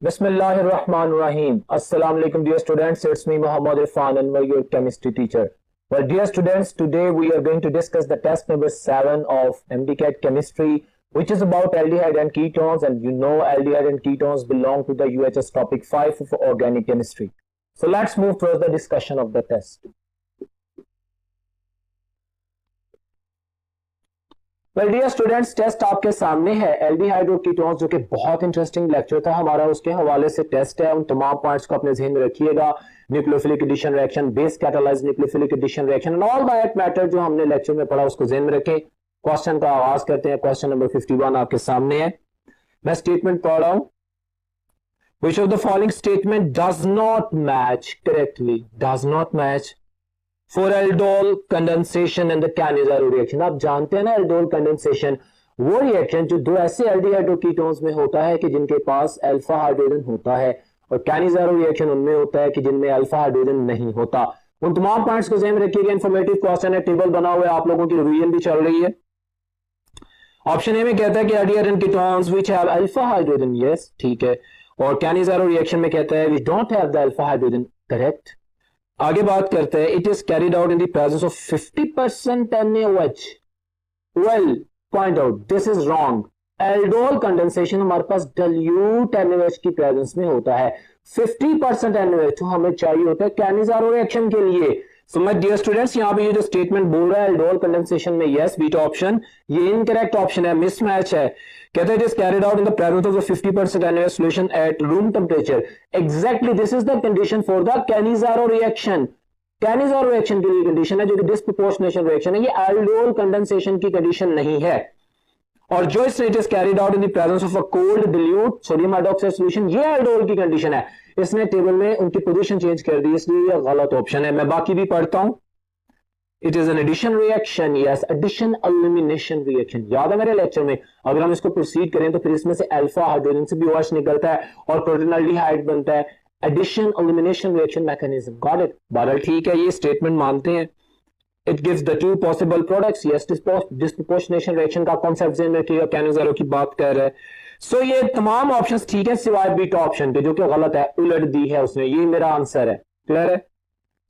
Bismillahirrahmanirrahim. Assalamu alaikum, dear students. It's me, Muhammad Irfan, and your chemistry teacher. Well, dear students, today we are going to discuss the test number 7 of MDCAT chemistry, which is about aldehyde and ketones. And you know, aldehyde and ketones belong to the UHS topic 5 of organic chemistry. So let's move towards the discussion of the test. Well dear students, test आपके सामने है aldehyde और ketones, जो कि बहुत interesting lecture था हमारा, उसके हवाले से टेस्ट है। उन तमाम पॉइंट्स को अपने ज़हन में रखिएगा। Nucleophilic addition reaction, base catalysed nucleophilic addition reaction and all by matter जो हमने लेक्चर में पढ़ा उसको ज़हन में रखें। क्वेश्चन का आगाज करते हैं। क्वेश्चन नंबर 51 आपके सामने है। मैं स्टेटमेंट पढ़ रहा हूं। Which of the following statement does not match correctly? Does not match for aldol condensation and the Cannizzaro reaction। आप जानते हैं ना, aldol condensation वो रिएक्शन जो दो ऐसे एल्डिहाइड और कीटोन्स में होता है कि जिनके पास अल्फा हाइड्रोजन होता है, और कैनिज़ारो रिएक्शन उनमें होता है कि जिनमें अल्फा हाइड्रोजन नहीं होता। उन तमाम पॉइंट्स को ध्यान में रखिएगा। इंफॉर्मेटिव क्वेश्चन है, टेबल बना हुआ है, आप लोगों की रिवीजन भी चल रही है। ऑप्शन ए में कहता है कि aldehyde and ketones which have alpha hydrogen, yes ठीक है, और कैनिज़ारो रिएक्शन में कहता है we don't have the alpha hydrogen, correct. आगे बात करते हैं, it is carried out in the presence of 50% NaOH। Well point out, this is wrong. Aldol condensation हमारे पास डाइल्यूट NaOH की प्रेजेंस में होता है। 50% NaOH तो हमें चाहिए होता है कैनिज़ारो रिएक्शन के लिए। सो माय डियर स्टूडेंट्स, यहाँ पे ये जो स्टेटमेंट बोल रहा है एल्डोल कंडेंसेशन में यस बीटा ऑप्शन, ये इनकरेक्ट ऑप्शन है, मिसमैच है। कहते हैं it is carried out in the presence of 50% NaOH solution at room temperature. Exactly this is the condition for the Cannizzaro reaction. Cannizzaro reaction के लिए condition है जो कि डिस्प्रोपोर्शनेशन रिएक्शन है, ये एल्डोल कंडेंसेशन की कंडीशन नहीं है। और जो it is carried out in the presence of a cold dilute sodium hydroxide solution, ये एल्डोल की कंडीशन है। इसने टेबल में उनकी पोजीशन चेंज कर दी, इसलिए ये गलत ऑप्शन है। मैं बाकी भी पढ़ता हूं। It is an addition reaction, yes, addition elimination reaction. याद है मेरे लेक्चर में, अगर हम इसको प्रोसीड करें तो फिर इसमें से अल्फा हाइड्रोजन से भी OH निकलता है और प्रोटीनल्डिहाइड बनता है। Addition elimination reaction mechanism, got it. बहरहाल ठीक है, ये स्टेटमेंट मानते हैं। It gives the two possible products, yes, disproportionation reaction का कांसेप्ट ज़हन में रखिएगा, कैनिज़ारो की बात कर रहा है। सो ये तमाम ऑप्शंस ठीक है सिवाय बीटा ऑप्शन के, जो कि गलत है, उलट दी है उसने। ये मेरा आंसर है, क्लियर है।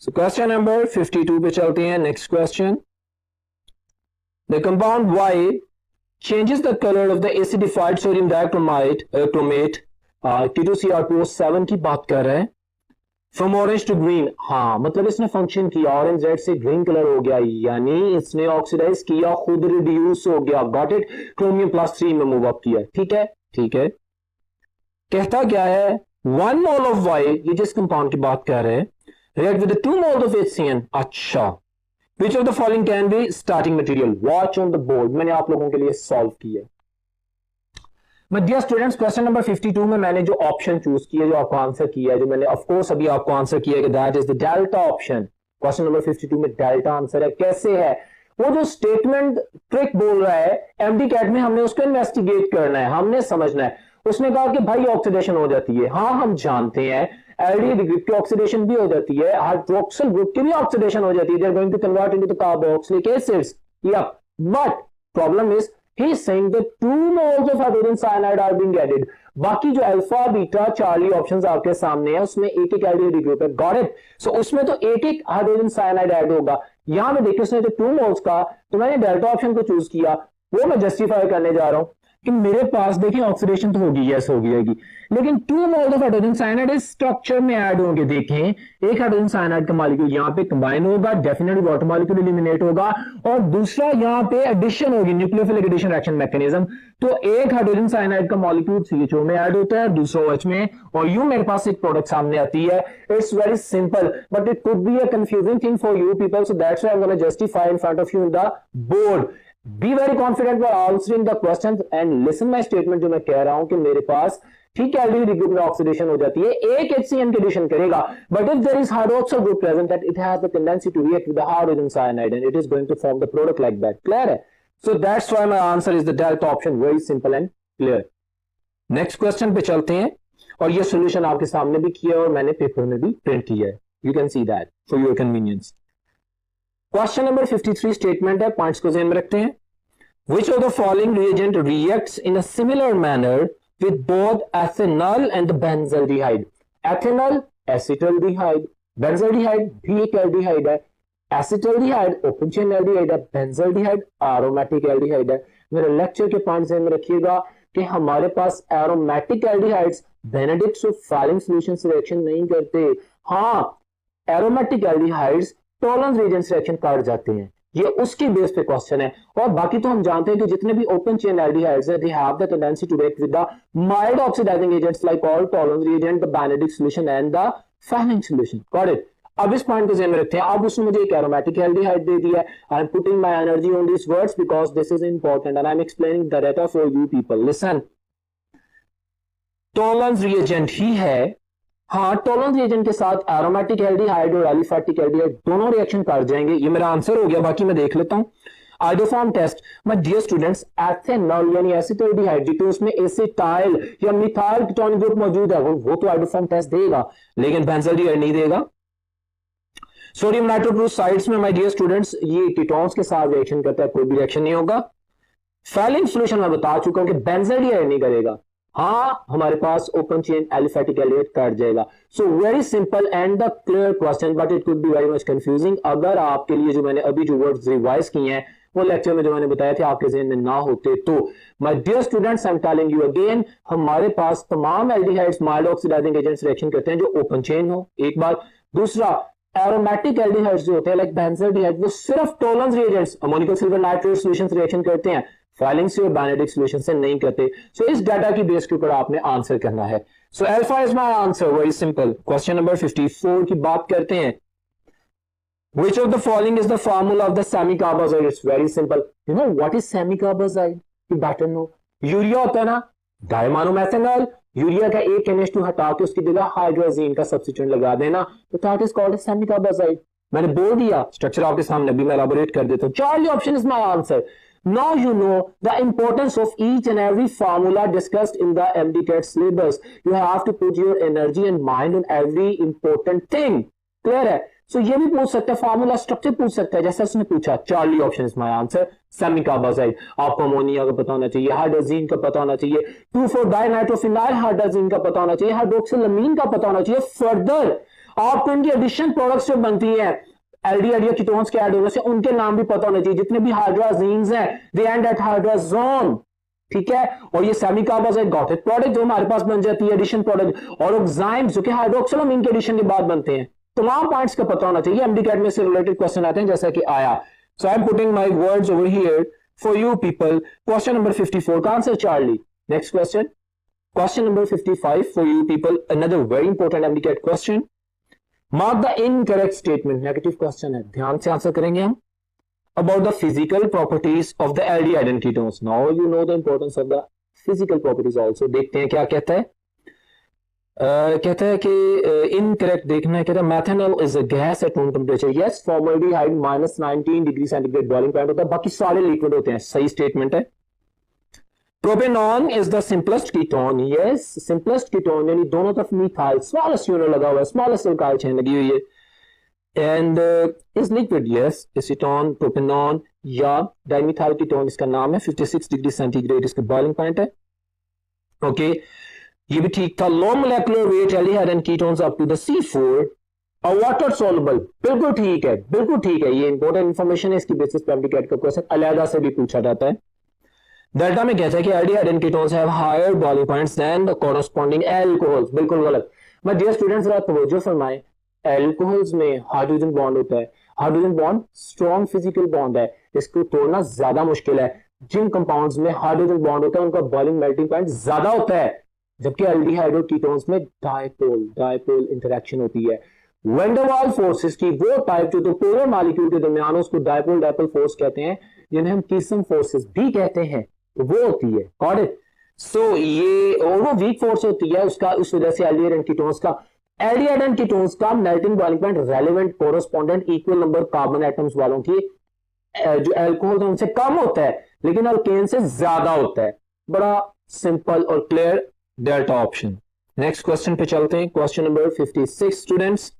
सो क्वेश्चन नंबर 52 पे चलते हैं। Next question, the compound Y changes the color of the acidified sodium dichromate K2Cr2O7 की बात कर रहे हैं। फ्रॉम ऑरेंज टू ग्रीन, हाँ मतलब इसने फंक्शन किया, ऑरेंज रेड से ग्रीन कलर हो गया, यानी इसने ऑक्सीडाइज किया, खुद रिड्यूस हो गया, गॉट इट। क्रोमियम +3 में मूव अप किया, ठीक है ठीक है। कहता क्या है, 1 मोल ऑफ Y, ये जिस कंपाउंड की बात कर रहे हैं, react with 2 mole of HCN। अच्छा, विच of the following can be starting material? Watch on the board, मैंने आप लोगों के लिए सॉल्व किया। डियर स्टूडेंट्स, क्वेश्चन नंबर 52 में मैंने जो ऑप्शन चूज किया, जो आपको आंसर किया है, जो मैंने ऑफ कोर्स अभी आपको आंसर किया कि that is the delta option. Question number 52 में डेल्टा आंसर है। कैसे है? वो जो स्टेटमेंट ट्रिक बोल रहा है MDCAT में, हमने उसको इन्वेस्टिगेट करना है, हमने समझना है। उसने कहा कि भाई ऑक्सीडेशन हो जाती है, हाँ हम जानते हैं एल्डिहाइड ग्रुप की ऑक्सीडेशन भी हो जाती है, हाइड्रोक्सिल ग्रुप की भी ऑक्सीडेशन हो जाती है, they are going to convert into the carboxylic acids, या but problem is he is saying that 2 moles of hydrogen cyanide are being added। बाकी जो अल्फा बीटा चार्ली ऑप्शंस आपके सामने है, उसमें एक एक एल्डिहाइड ग्रुप है, गॉट इट। सो उसमें तो एक एक हाइड्रोजन साइनाइड ऐड होगा। यहां पे देखिए उसने जो 2 मोल्स का, तो मैंने डेल्टा ऑप्शन को चूज किया, वो मैं जस्टिफाई करने जा रहा हूं कि मेरे पास देखिए ऑक्सीडेशन तो होगी, यस हो जाएगी, लेकिन 2 मोल ऑफ हाइड्रोजन साइनाइड इस स्ट्रक्चर में ऐड होंगे। देखें, एक हाइड्रोजन साइनाइड का मॉलिक्यूल यहां पे कंबाइन होगा, डेफिनेटली वाटर मॉलिक्यूल एलिमिनेट होगा, और दूसरा यहां पे एडिशन होगी, न्यूक्लियोफिलिक एडिशन रिएक्शन मैकेनिज्म। तो एक हाइड्रोजन साइनाइड का मॉलिक्यूल CHO में ऐड होता है, दूसरा OH में, और यूं मेरे पास एक प्रोडक्ट सामने आती है। It's very simple, but it could be a confusing thing for you people, so that's why I am gonna justify in front of you in the board. Be very confident while answering the questions and listen my statement जो मैं कह रहा हूं कि मेरे पास ठीक है aldehyde group में ऑक्सीडेशन हो जाती है, एक HCN की एडिशन करेगा, but if there is hydroxyl group present that it has the tendency to react with the hydrogen cyanide and it is going to form the product like that, clear है। So that's why my answer is the delta option, very simple and clear. Next question पे चलते हैं, और ये solution आपके सामने भी किया और मैंने पेपर में भी प्रिंट किया है, you can see that for your convenience. Question number 53 statement है, पॉइंट्स को ध्यान में रखते हैं। Which of the following reagent reacts in a similar manner with both ethanol and the benzaldehyde. Ethanol acetaldehyde, benzaldehyde भी एक एल्डिहाइड है, acetaldehyde open chain aldehyde है, बेंजल्डिहाइड एरोमेटिक एल्डिहाइड है। मेरे लेक्चर के पॉइंट में रखिएगा कि हमारे पास aromatic aldehydes Benedict of Fehling solution से रिएक्शन नहीं करते। हाँ, एरोमेटिक एल्डिहाइड्स टॉलरेंस रीजन से रिएक्शन कर जाते हैं, ये उसकी बेस पे क्वेश्चन है। और बाकी तो हम जानते हैं कि जितने भी ओपन चेन एल्डिहाइड्स हैं, they have the tendency to react with the mild oxidising agents like all Tollens reagent, the Benedict solution and the Fehling solution. Got it? अब इस पॉइंट को ध्यान में रखते हैं। अब उसने मुझे एक एरोमेटिक एल्डिहाइड दे दिया है। I am putting my energy on this words because this is important and I am explaining the data for you people. Listen, Tollens reagent ही है। हाँ, टॉलरेंस रिएजेंट के साथ एरोमेटिक एल्डिहाइड और एलिफेटिक एल्डिहाइड दोनों रिएक्शन कर जाएंगे। ये मेरा आंसर हो गया, बाकी मैं देख लेता हूं। Iodoform test, my dear students, ethanol यानी एसिटल्डिहाइड जिसमें उसमें एसिटाइल या मिथाइल कीटोन ग्रुप मौजूद है, वो तो आइडोफॉर्म टेस्ट देगा, लेकिन बेंजल्डिहाइड नहीं देगा। सोडियम नाइट्रोक्लोराइड्स में माय डियर स्टूडेंट्स ये कीटोन्स के साथ रिएक्शन करता है, कोई भी रिएक्शन नहीं होगा। फैलिंग सॉल्यूशन मैं बता चुका हूं कि बेंजल्डिहाइड नहीं करेगा। हाँ, हमारे पास open chain aliphatic aldehyde cut जाएगा। So very simple and the clear question, but it could be very much confusing अगर आपके लिए जो मैंने अभी जो वर्ड्स रिवाइज किए हैं वो लेक्चर में जो मैंने बताया थे आपके ज़हन में ना होते तो। My dear students, I am telling you again, हमारे पास तमाम aldehydes mild oxidising agents reaction करते हैं जो ओपन चेन हो, एक बात। दूसरा, एरोमेटिक एल्डिहाइड्स जो होते हैं लाइक बेंजल्डिहाइड, वो सिर्फ tolerance reagents ammonium silver nitrate solution से रिएक्शन करते हैं, फैलिंग से और बेनेडिक्ट सॉल्यूशन से नहीं करते। सो इस डाटा की बेस के ऊपर आपने आंसर करना है। So alpha is my answer, very simple. Question number 54 की बात करते हैं। Which of the following is the formula of the semicarbazole? It's very simple. You know what is semicarbazole? You better know. Urea होता है ना, डायमोनोमेथेनॉल, urea का एक NH2 हटा के उसकी जगह हाइड्रोजीन का सब्स्टिट्यूएंट लगा देना, तो दैट इज कॉल्ड सेमिकार्बाजाइल। मैंने बोल दिया, स्ट्रक्चर आपके सामने, अभी मैं एलाबोरेट कर देता हूं। Charlie option is my answer. Now you know the importance of each and every formula discussed in the MDCAT syllabus. You have to put your energy and mind on every important thing. Clear है? So ये भी पूछ सकता है, formula structure पूछ सकता है, जैसा उसने पूछा। Charlie option is my answer, semicarbazide. आपको अमोनिया का पता होना चाहिए, हाइड्रोजीन का पता होना चाहिए, 2,4-डाइनाइट्रोफिनाइल हाइड्रोजीन का पता होना चाहिए, हाइड्रोक्सिलमीन का पता होना चाहिए। फर्दर आपको इनकी एडिशन प्रोडक्ट्स जो बनती है एल्डिहाइड या कीटोन्स के ऐड होने से, उनके नाम भी पता होने चाहिए। जितने भी हाइड्रोजीन्स हैं दे एंड एट हाइड्रोजोन, ठीक है। और ये सेमिकार्बाजाइल गॉटेड प्रोडक्ट जो हमारे पास बन जाती है एडिशन प्रोडक्ट, और ऑक्साइम्स जो कि हाइड्रोक्सिलमीन के एडिशन के बाद बनते हैं। तमाम पॉइंट्स का पता होना चाहिए। एमडीकैट में से रिलेटेड क्वेश्चन आते हैं जैसा कि आया। So I am putting my words over here for you people. Question number 54 का answer Charlie. Next question, question number 55 for you people, another very important MDCAT question. Mark the incorrect statement, negative question है, ध्यान से answer करेंगे हम। About the physical properties of the aldehyde and ketones. Now you know the importance of the physical properties also. देखते हैं क्या कहता है। कहता है कि इनकरेक्ट देखना है। कहता है methanol is a gas at room temperature. Yes, formaldehyde -19 degree centigrade boiling point होता है, बाकी सारे लिक्विड होते हैं। सही स्टेटमेंट है। Propanone is the simplest ketone. Yes, simplest ketone यानी दोनों तरफ मिथाइल, स्मॉलेस्ट यूनिट लगा हुआ है, स्मॉलेस्ट अल्काइल चेन लगी हुई है। And is liquid, yes, acetone, propanone या डाइमिथाइल कीटोन इसका नाम है। 56 डिग्री सेंटीग्रेड इसका बॉइलिंग पॉइंट है। ओके, ये भी ठीक था। Low molecular weight aldehyde and ketones up to the C4 और वाटर सॉल्युबल, बिल्कुल ठीक है, बिल्कुल ठीक है। ये इंपॉर्टेंट इंफॉर्मेशन है, इसकी बेसिस पे एमडीकैट का क्वेश्चन अलग से भी पूछा जाता है। डेल्टा में कहता है कि aldehyde and ketones have higher boiling points than the corresponding alcohols. बिल्कुल गलत। माय डियर स्टूडेंट्स, जरा तवज्जो फरमाएं। अल्कोहल्स में हाइड्रोजन बॉन्ड होता है। Hydrogen bond strong physical bond है, इसको तोड़ना ज्यादा मुश्किल है। जिन कंपाउंड्स में हाइड्रोजन बॉन्ड होता है उनका बॉइलिंग मेल्टिंग पॉइंट ज्यादा होता है, जबकि एल्डिहाइड और कीटोन्स में डायपोल इंटरेक्शन होती है। वैन डर वाल्स फोर्सेस की वो टाइप जो तो पोलर मॉलिक्यूल के दरमियान उसको डायपोल फोर्स कहते हैं, जिन्हें हम कीसम फोर्सेस भी कहते हैं, तो वो होती है। Got it? सो ये और वो वीक फोर्स होती है उसका, इस वजह से एल्डिहाइड एंड कीटोन्स का melting boiling point relevant correspondent equal number carbon atoms वालों की जो अल्कोहल है उनसे कम होता है, लेकिन अल्केन से ज्यादा होता है। बड़ा सिंपल और clear delta option. Next question पे चलते हैं। Question number 56 students,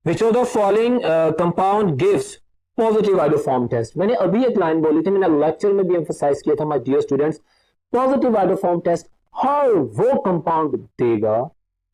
which of the following compound gives positive iodoform test. मैंने अभी एक लाइन बोली थी, मैंने लेक्चर में भी एम्फसाइज किया था my dear students, positive हाइड्रोफॉर्म test हर वो कंपाउंड देगा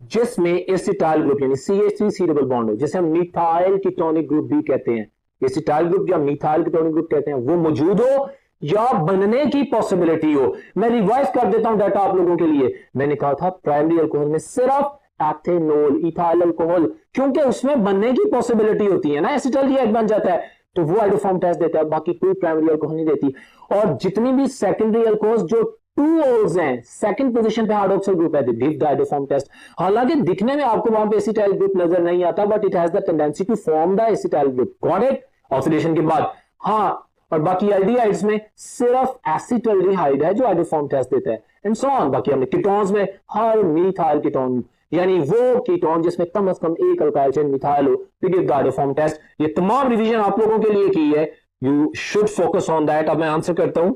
जिसमें एसिटाइल ग्रुप यानी CH3 डबल बॉन्ड हो, जिसे हम मिथाइल कीटोनिक ग्रुप भी कहते हैं। एसिटाइल ग्रुप या मिथाइल कीटोनिक ग्रुप कहते हैं, वो मौजूद हो या बनने की पॉसिबिलिटी हो। मैं रिवाइज कर देता हूं डाटा आप लोगों के लिए। मैंने कहा था प्राइमरी अल्कोहल में सिर्फ एथेनॉल, इथाइल अल्कोहल, क्योंकि उसमें बनने की पॉसिबिलिटी होती है ना, एसिटाल्डिहाइड बन जाता है, तो वो हाइड्रोफॉर्म टेस्ट देता है, बाकी कोई प्राइमरी अल्कोहल नहीं देती। और जितनी भी सेकेंडरी अल्कोहल जो 2 ओल्स हैं, सेकंड पोजीशन पे हाइड्रोक्सिल ग्रुप है, गिव द हाइड्रोफॉर्म टेस्ट। हालांकि दिखने में आपको वहां पे एसिटाइल ग्रुप नजर नहीं आता, but it has the tendency to form the acetyl group, got it, oxidation के बाद। हाँ, और बाकी एल्डिहाइड्स में सिर्फ एसिटाल्डिहाइड है जो हाइड्रोफॉर्म टेस्ट देता है, एंड सो ऑन। बाकी हमने कीटोन्स में हर मिथाइल कीटोन यानी वो कीटोन जिसमें कम से कम एक अल्काइल चेन मिथाइल हो, तो गिव द हाइड्रोफॉर्म टेस्ट। ये तमाम रिवीजन आप लोगों के लिए की है, you should focus on that. अब मैं आंसर करता हूं।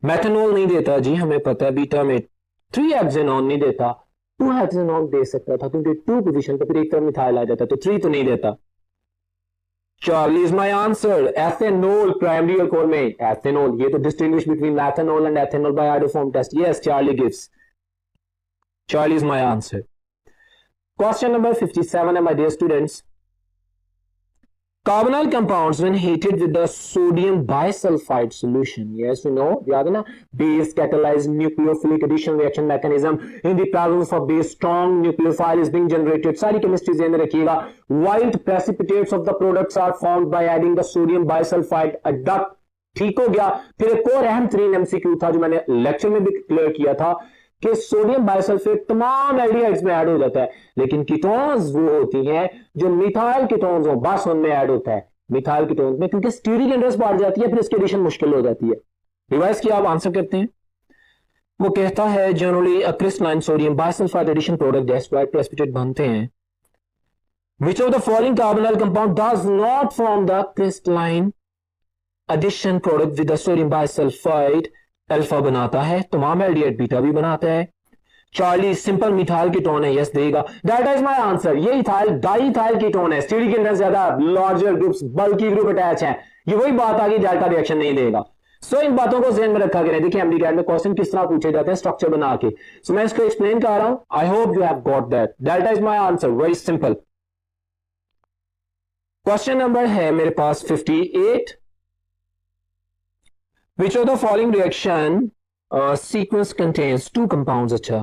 मेथनॉल नहीं देता जी, हमें पता है। बीटा में 3 हेक्सेनॉन नहीं देता, 2 हेक्सेनॉन दे सकता था क्योंकि 2 पोजीशन पे फिर एक तरफ मिथाइल आ जाता, तो 3 तो नहीं देता। Charlie is my answer. Ethanol primary alcohol में एथेनॉल, ये तो distinguish between methanol and ethanol by hydroform test. Yes, Charlie gives, Charlie is my answer. Question number 57 है my dear students. Carbonyl compounds when heated with the sodium bisulfite solution, yes we know, याद है ना, base catalyzed nucleophilic addition reaction mechanism in the presence of base strong nucleophile is being generated। सारी chemistry ध्यान में रखिएगा। White precipitates of the products are formed by adding the sodium bisulfite adduct। ठीक हो गया। फिर एक और अहम तरीन MCQ था जो मैंने लेक्चर में भी क्लियर किया था कि सोडियम बाइसल्फेट तमाम एल्डिहाइड्स में ऐड हो जाता है, लेकिन कीटोन्स वो होती हैं जो मिथाइल कीटोन्स हो, बस उनमें ऐड होता है मिथाइल कीटोन्स में, क्योंकि स्टीरिक इंडेक्स बढ़ जाती है, फिर इसकी एडिशन मुश्किल हो जाती है। रिवाइज किया, आप आंसर करते हैं। वो कहता है generally a crystalline sodium bisulphide addition product जैसे वाइट प्रेसिपिटेट बनते हैं। Which of the following carbonyl compound does not form the crystalline addition product with the sodium bisulfide? Alpha बनाता है, तमाम एल्डिहाइड बीटा भी बनाता है। चार्ली सिंपल मिथाइल कीटोन है, यस देगा। That is my answer. ये इथाइल डाइथाइल कीटोन है, स्टीरिक इंडेक्स ज्यादा, लार्जर ग्रुप्स, बल्की ग्रुप अटैच है। ये वही बात आ गई, डेल्टा रिएक्शन नहीं देगा। सो इन बातों को ध्यान में रखा करें। देखिए एमडीकैट में क्वेश्चन किस तरह पूछे जाते हैं स्ट्रक्चर बना के। सो मैं इसको एक्सप्लेन कर रहा हूं, I hope you have got that. Delta is my answer, very simple. Question number है मेरे पास 58। Which of the following reaction sequence contains 2 compounds, अच्छा,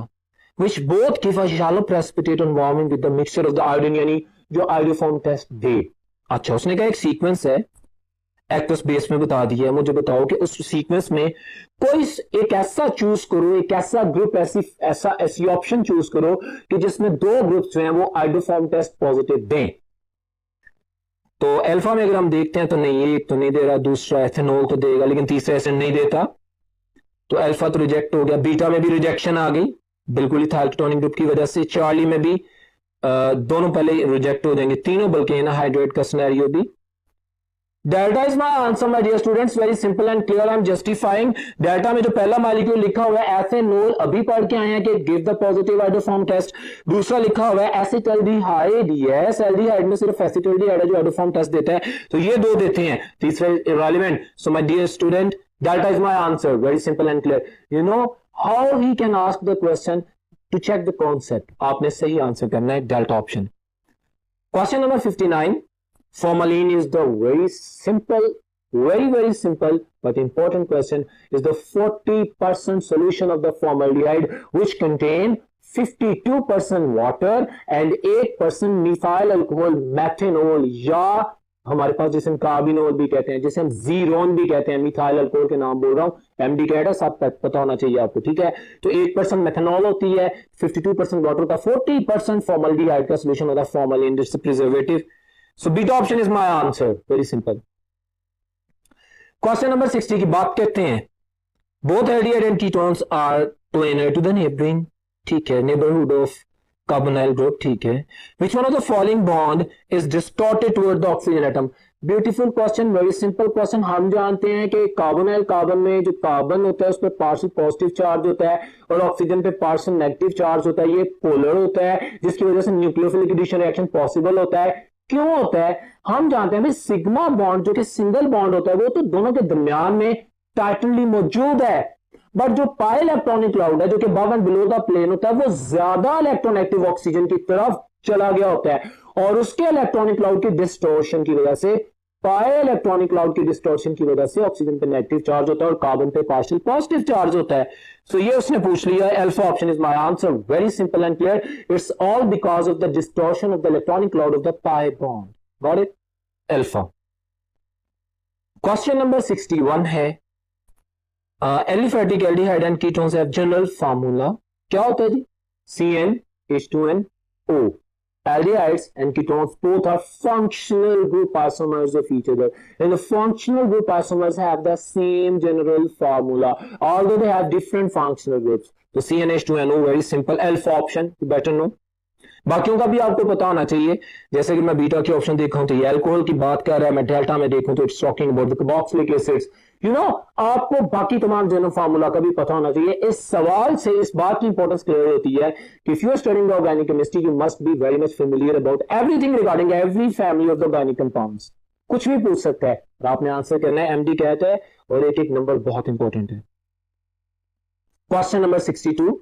which both give a shallow precipitate on warming with the mixture of the iodine, यानी जो iodoform test दे। अच्छा, उसने कहा एक sequence है, एक्वस बेस में बता दिया है, मुझे बताओ कि उस सीक्वेंस में कोई एक ऐसा चूज करो, एक ऐसा ग्रुप, ऐसी ऑप्शन चूज करो कि जिसमें 2 ग्रुप्स जो हैं वो आयोडोफॉर्म टेस्ट पॉजिटिव दें। तो अल्फा में अगर हम देखते हैं तो नहीं, एक तो नहीं दे रहा, दूसरा एथेनॉल तो देगा, लेकिन तीसरा एसिड नहीं देता, तो अल्फा तो रिजेक्ट हो गया। बीटा में भी रिजेक्शन आ गई, बिल्कुल इथाइल कीटोनिक ग्रुप की वजह से। चार्ली में भी दोनों पहले रिजेक्ट हो जाएंगे, तीनों बल्कि एनाहाइड्रेट का सिनेरियो भी। Delta is my answer my dear students, very simple and clear, I am justifying. Delta में जो पहला मॉलिक्यूल लिखा हुआ है एथेनॉल, अभी पढ़ के आए हैं कि गिव द पॉजिटिव हाइड्रोफॉर्म टेस्ट। दूसरा लिखा हुआ है एसिटाल्डिहाइड, यस एल्डिहाइड में सिर्फ एसिटाल्डिहाइड है जो हाइड्रोफॉर्म टेस्ट देता है, तो ये 2 देते हैं, तीसरा irrelevant. So my dear student, delta is my answer, very simple and clear. You know how he can ask the question to check the concept, आपने सही आंसर करना है, delta option. Question number 59। Formalin is the very simple, very simple but important question, is the 40% solution of the formaldehyde which contain 52% water and 8% methyl alcohol methanol, या हमारे पास जिसे हम carbinol भी कहते हैं, जिसे हम जीरोन भी कहते हैं, मिथाइल अल्कोहल के नाम बोल रहा हूं, एमडीकैट है, सब पता होना चाहिए आपको, ठीक है। तो 8% मेथनॉल होती है, 52% वाटर का, 40% फॉर्मल्डिहाइड का सोल्यूशन होता है फॉर्मलिन, जिससे preservative. So beta option is my answer, very simple। Question number 60 की बात करते हैं। Both aldehyde and ketones are planar to the neighboring, ठीक है, neighborhood of carbonyl group, ठीक है। Which one of the following bond is distorted toward the oxygen atom? Beautiful question, very simple question. हम जानते हैं कि कार्बोनाइल कार्बन में जो कार्बन होता है उस पर पार्शियल पॉजिटिव चार्ज होता है और ऑक्सीजन पे पार्शियल नेगेटिव चार्ज होता है, ये पोलर होता है, जिसकी वजह से न्यूक्लियोफिलिक एडिशन रिएक्शन पॉसिबल होता है। क्यों होता है? हम जानते हैं भाई सिग्मा बॉन्ड जो कि सिंगल बॉन्ड होता है वो तो दोनों के दरमियान में टाइटली मौजूद है, बट जो पाई इलेक्ट्रॉनिक क्लाउड है जो कि above and below the plane होता है वो ज्यादा इलेक्ट्रोनेगेटिव ऑक्सीजन की तरफ चला गया होता है और उसके इलेक्ट्रॉनिक क्लाउड की डिस्टोर्शन की वजह से पाई इलेक्ट्रॉनिक क्लाउड की डिस्टोर्शन की वजह से ऑक्सीजन पे नेगेटिव चार्ज होता है और कार्बन पे पार्शियल पॉजिटिव चार्ज होता है. सो ये उसने पूछ लिया. Alpha option is my answer. Very simple and clear. It's all because of the distortion of the electronic cloud of the pi bond. Got it? Alpha. Question number 61 है aliphatic aldehyde and ketones have general formula. क्या होता है जी? CnH2nO. Aldehydes and ketones both are functional group isomers of each other, and the functional group isomers have the same general formula although they have different functional groups. So CnH2nO, very simple. Alpha option, you better know. बाकियों का भी आपको पता होना चाहिए. जैसे कि मैं बीटा के ऑप्शन देखा हूं तो ये अल्कोहल की बात कर रहा है, मैं डेल्टा में देखूं तो it's talking about the carboxylic acids. You know, आपको बाकी तमाम जनरल फार्मूला का भी पता होना चाहिए. इस सवाल से इस बात की इंपॉर्टेंस क्लियर होती है कि if you are studying organic chemistry you must be very much familiar about everything regarding every family of the organic compounds. कुछ भी पूछ सकता है और आपने आंसर करना है. एमडी कहता है और एक एक नंबर बहुत इंपॉर्टेंट है. Question number 62.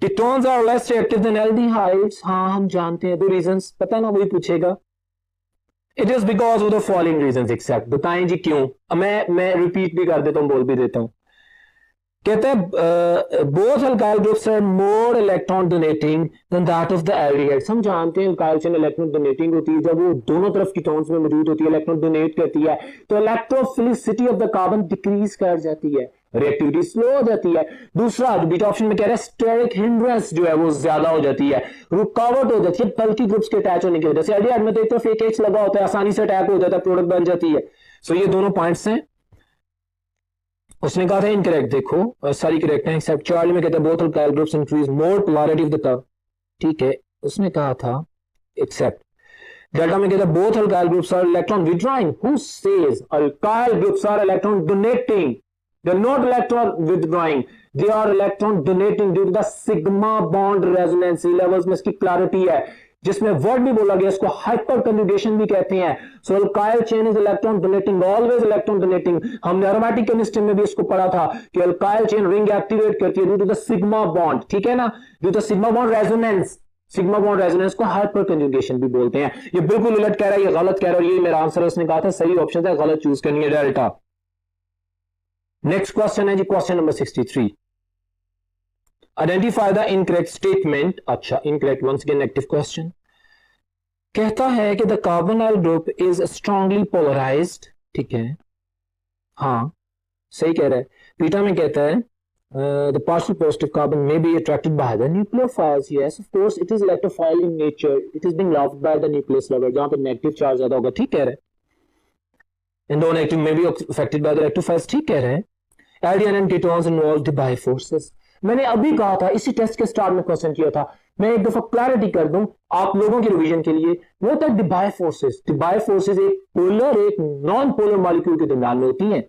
Ketones are less reactive than aldehydes. हाँ, हम जानते हैं. 2 reasons पता ना, वही पूछेगा. It is because of the following reasons except. बताएं जी क्यों. मैं रिपीट भी कर देता हूँ, बोल भी देता हूँ. कहते हैं both alkyl groups are more electron donating than that of the aldehydes. हम जानते हैं alkyl chain electron donating होती है. जब वो दोनों तरफ कीटोन्स में मौजूद होती है, इलेक्ट्रॉन डोनेट करती है तो electrophilicity of the carbon decrease कर जाती है, रिएक्टिविटी स्लो हो जाती है. दूसरा जो बीटा ऑप्शन में कह रहा है स्टेरिक हिंड्रेंस जो है वो ज्यादा हो जाती है, रुकावट हो जाती है बल्कि ग्रुप्स के अटैच होने की वजह से. एल्डिहाइड में तो एक तरफ एक H लगा होता है, आसानी से अटैक हो जाता है, प्रोडक्ट बन जाती है. सो ये दोनों पॉइंट्स हैं. उसने कहा था इनकरेक्ट. देखो सारी करेक्ट है एक्सेप्ट चार्ली में कहता है both alkyl groups increase more polarity of the curve. ठीक है, उसने कहा था एक्सेप्ट. डेल्टा में कहता है both alkyl groups are electron withdrawing. Who says alkyl groups are electron donating? They are not electron withdrawing. They are electron donating due to the sigma bond resonancy levels में इसकी clarity है, जिसमें word भी बोला गया इसको hyper conjugation भी कहते हैं. So alkyl chain is electron donating, always electron donating. हमने एरोमेटिक केमिस्ट्री में भी इसको पढ़ा था कि अल्काइल चेन रिंग एक्टिवेट करती है due to the sigma bond. ठीक है ना, due to sigma bond resonance. Sigma bond resonance को हाइपर कंजुगेशन भी बोलते हैं. ये बिल्कुल उलट कह रहा है, ये गलत कह रहा है. ये मेरा आंसर है. उसने कहा था सही ऑप्शन था, गलत चूज करनी है डेल्टा. नेक्स्ट क्वेश्चन है जी question number 63. Identify the incorrect statement. अच्छा, incorrect once again negative question. कहता है कि the carbonyl group is strongly polarized. ठीक है, हाँ सही कह रहा है. बीटा में कहता है the partial positive carbon may be attracted by the nucleophiles. Yes, of course, it is electrophile in nature. It is being loved by the nucleus lover. जहां पे नेगेटिव चार्ज ज्यादा होगा. ठीक कह रहे हैं. And though negative may be affected by the electrophiles. ठीक कह रहे हैं. Aldehyde and ketones involve Debye forces. मैंने अभी कहा था, इसी टेस्ट के स्टार्ट में क्वेश्चन किया था. मैं एक दफा क्लैरिटी कर दूं आप लोगों की रिवीजन के लिए. वो होता है Debye forces. Debye forces एक पोलर एक नॉन पोलर मॉलिक्यूल के दरमियान में होती हैं.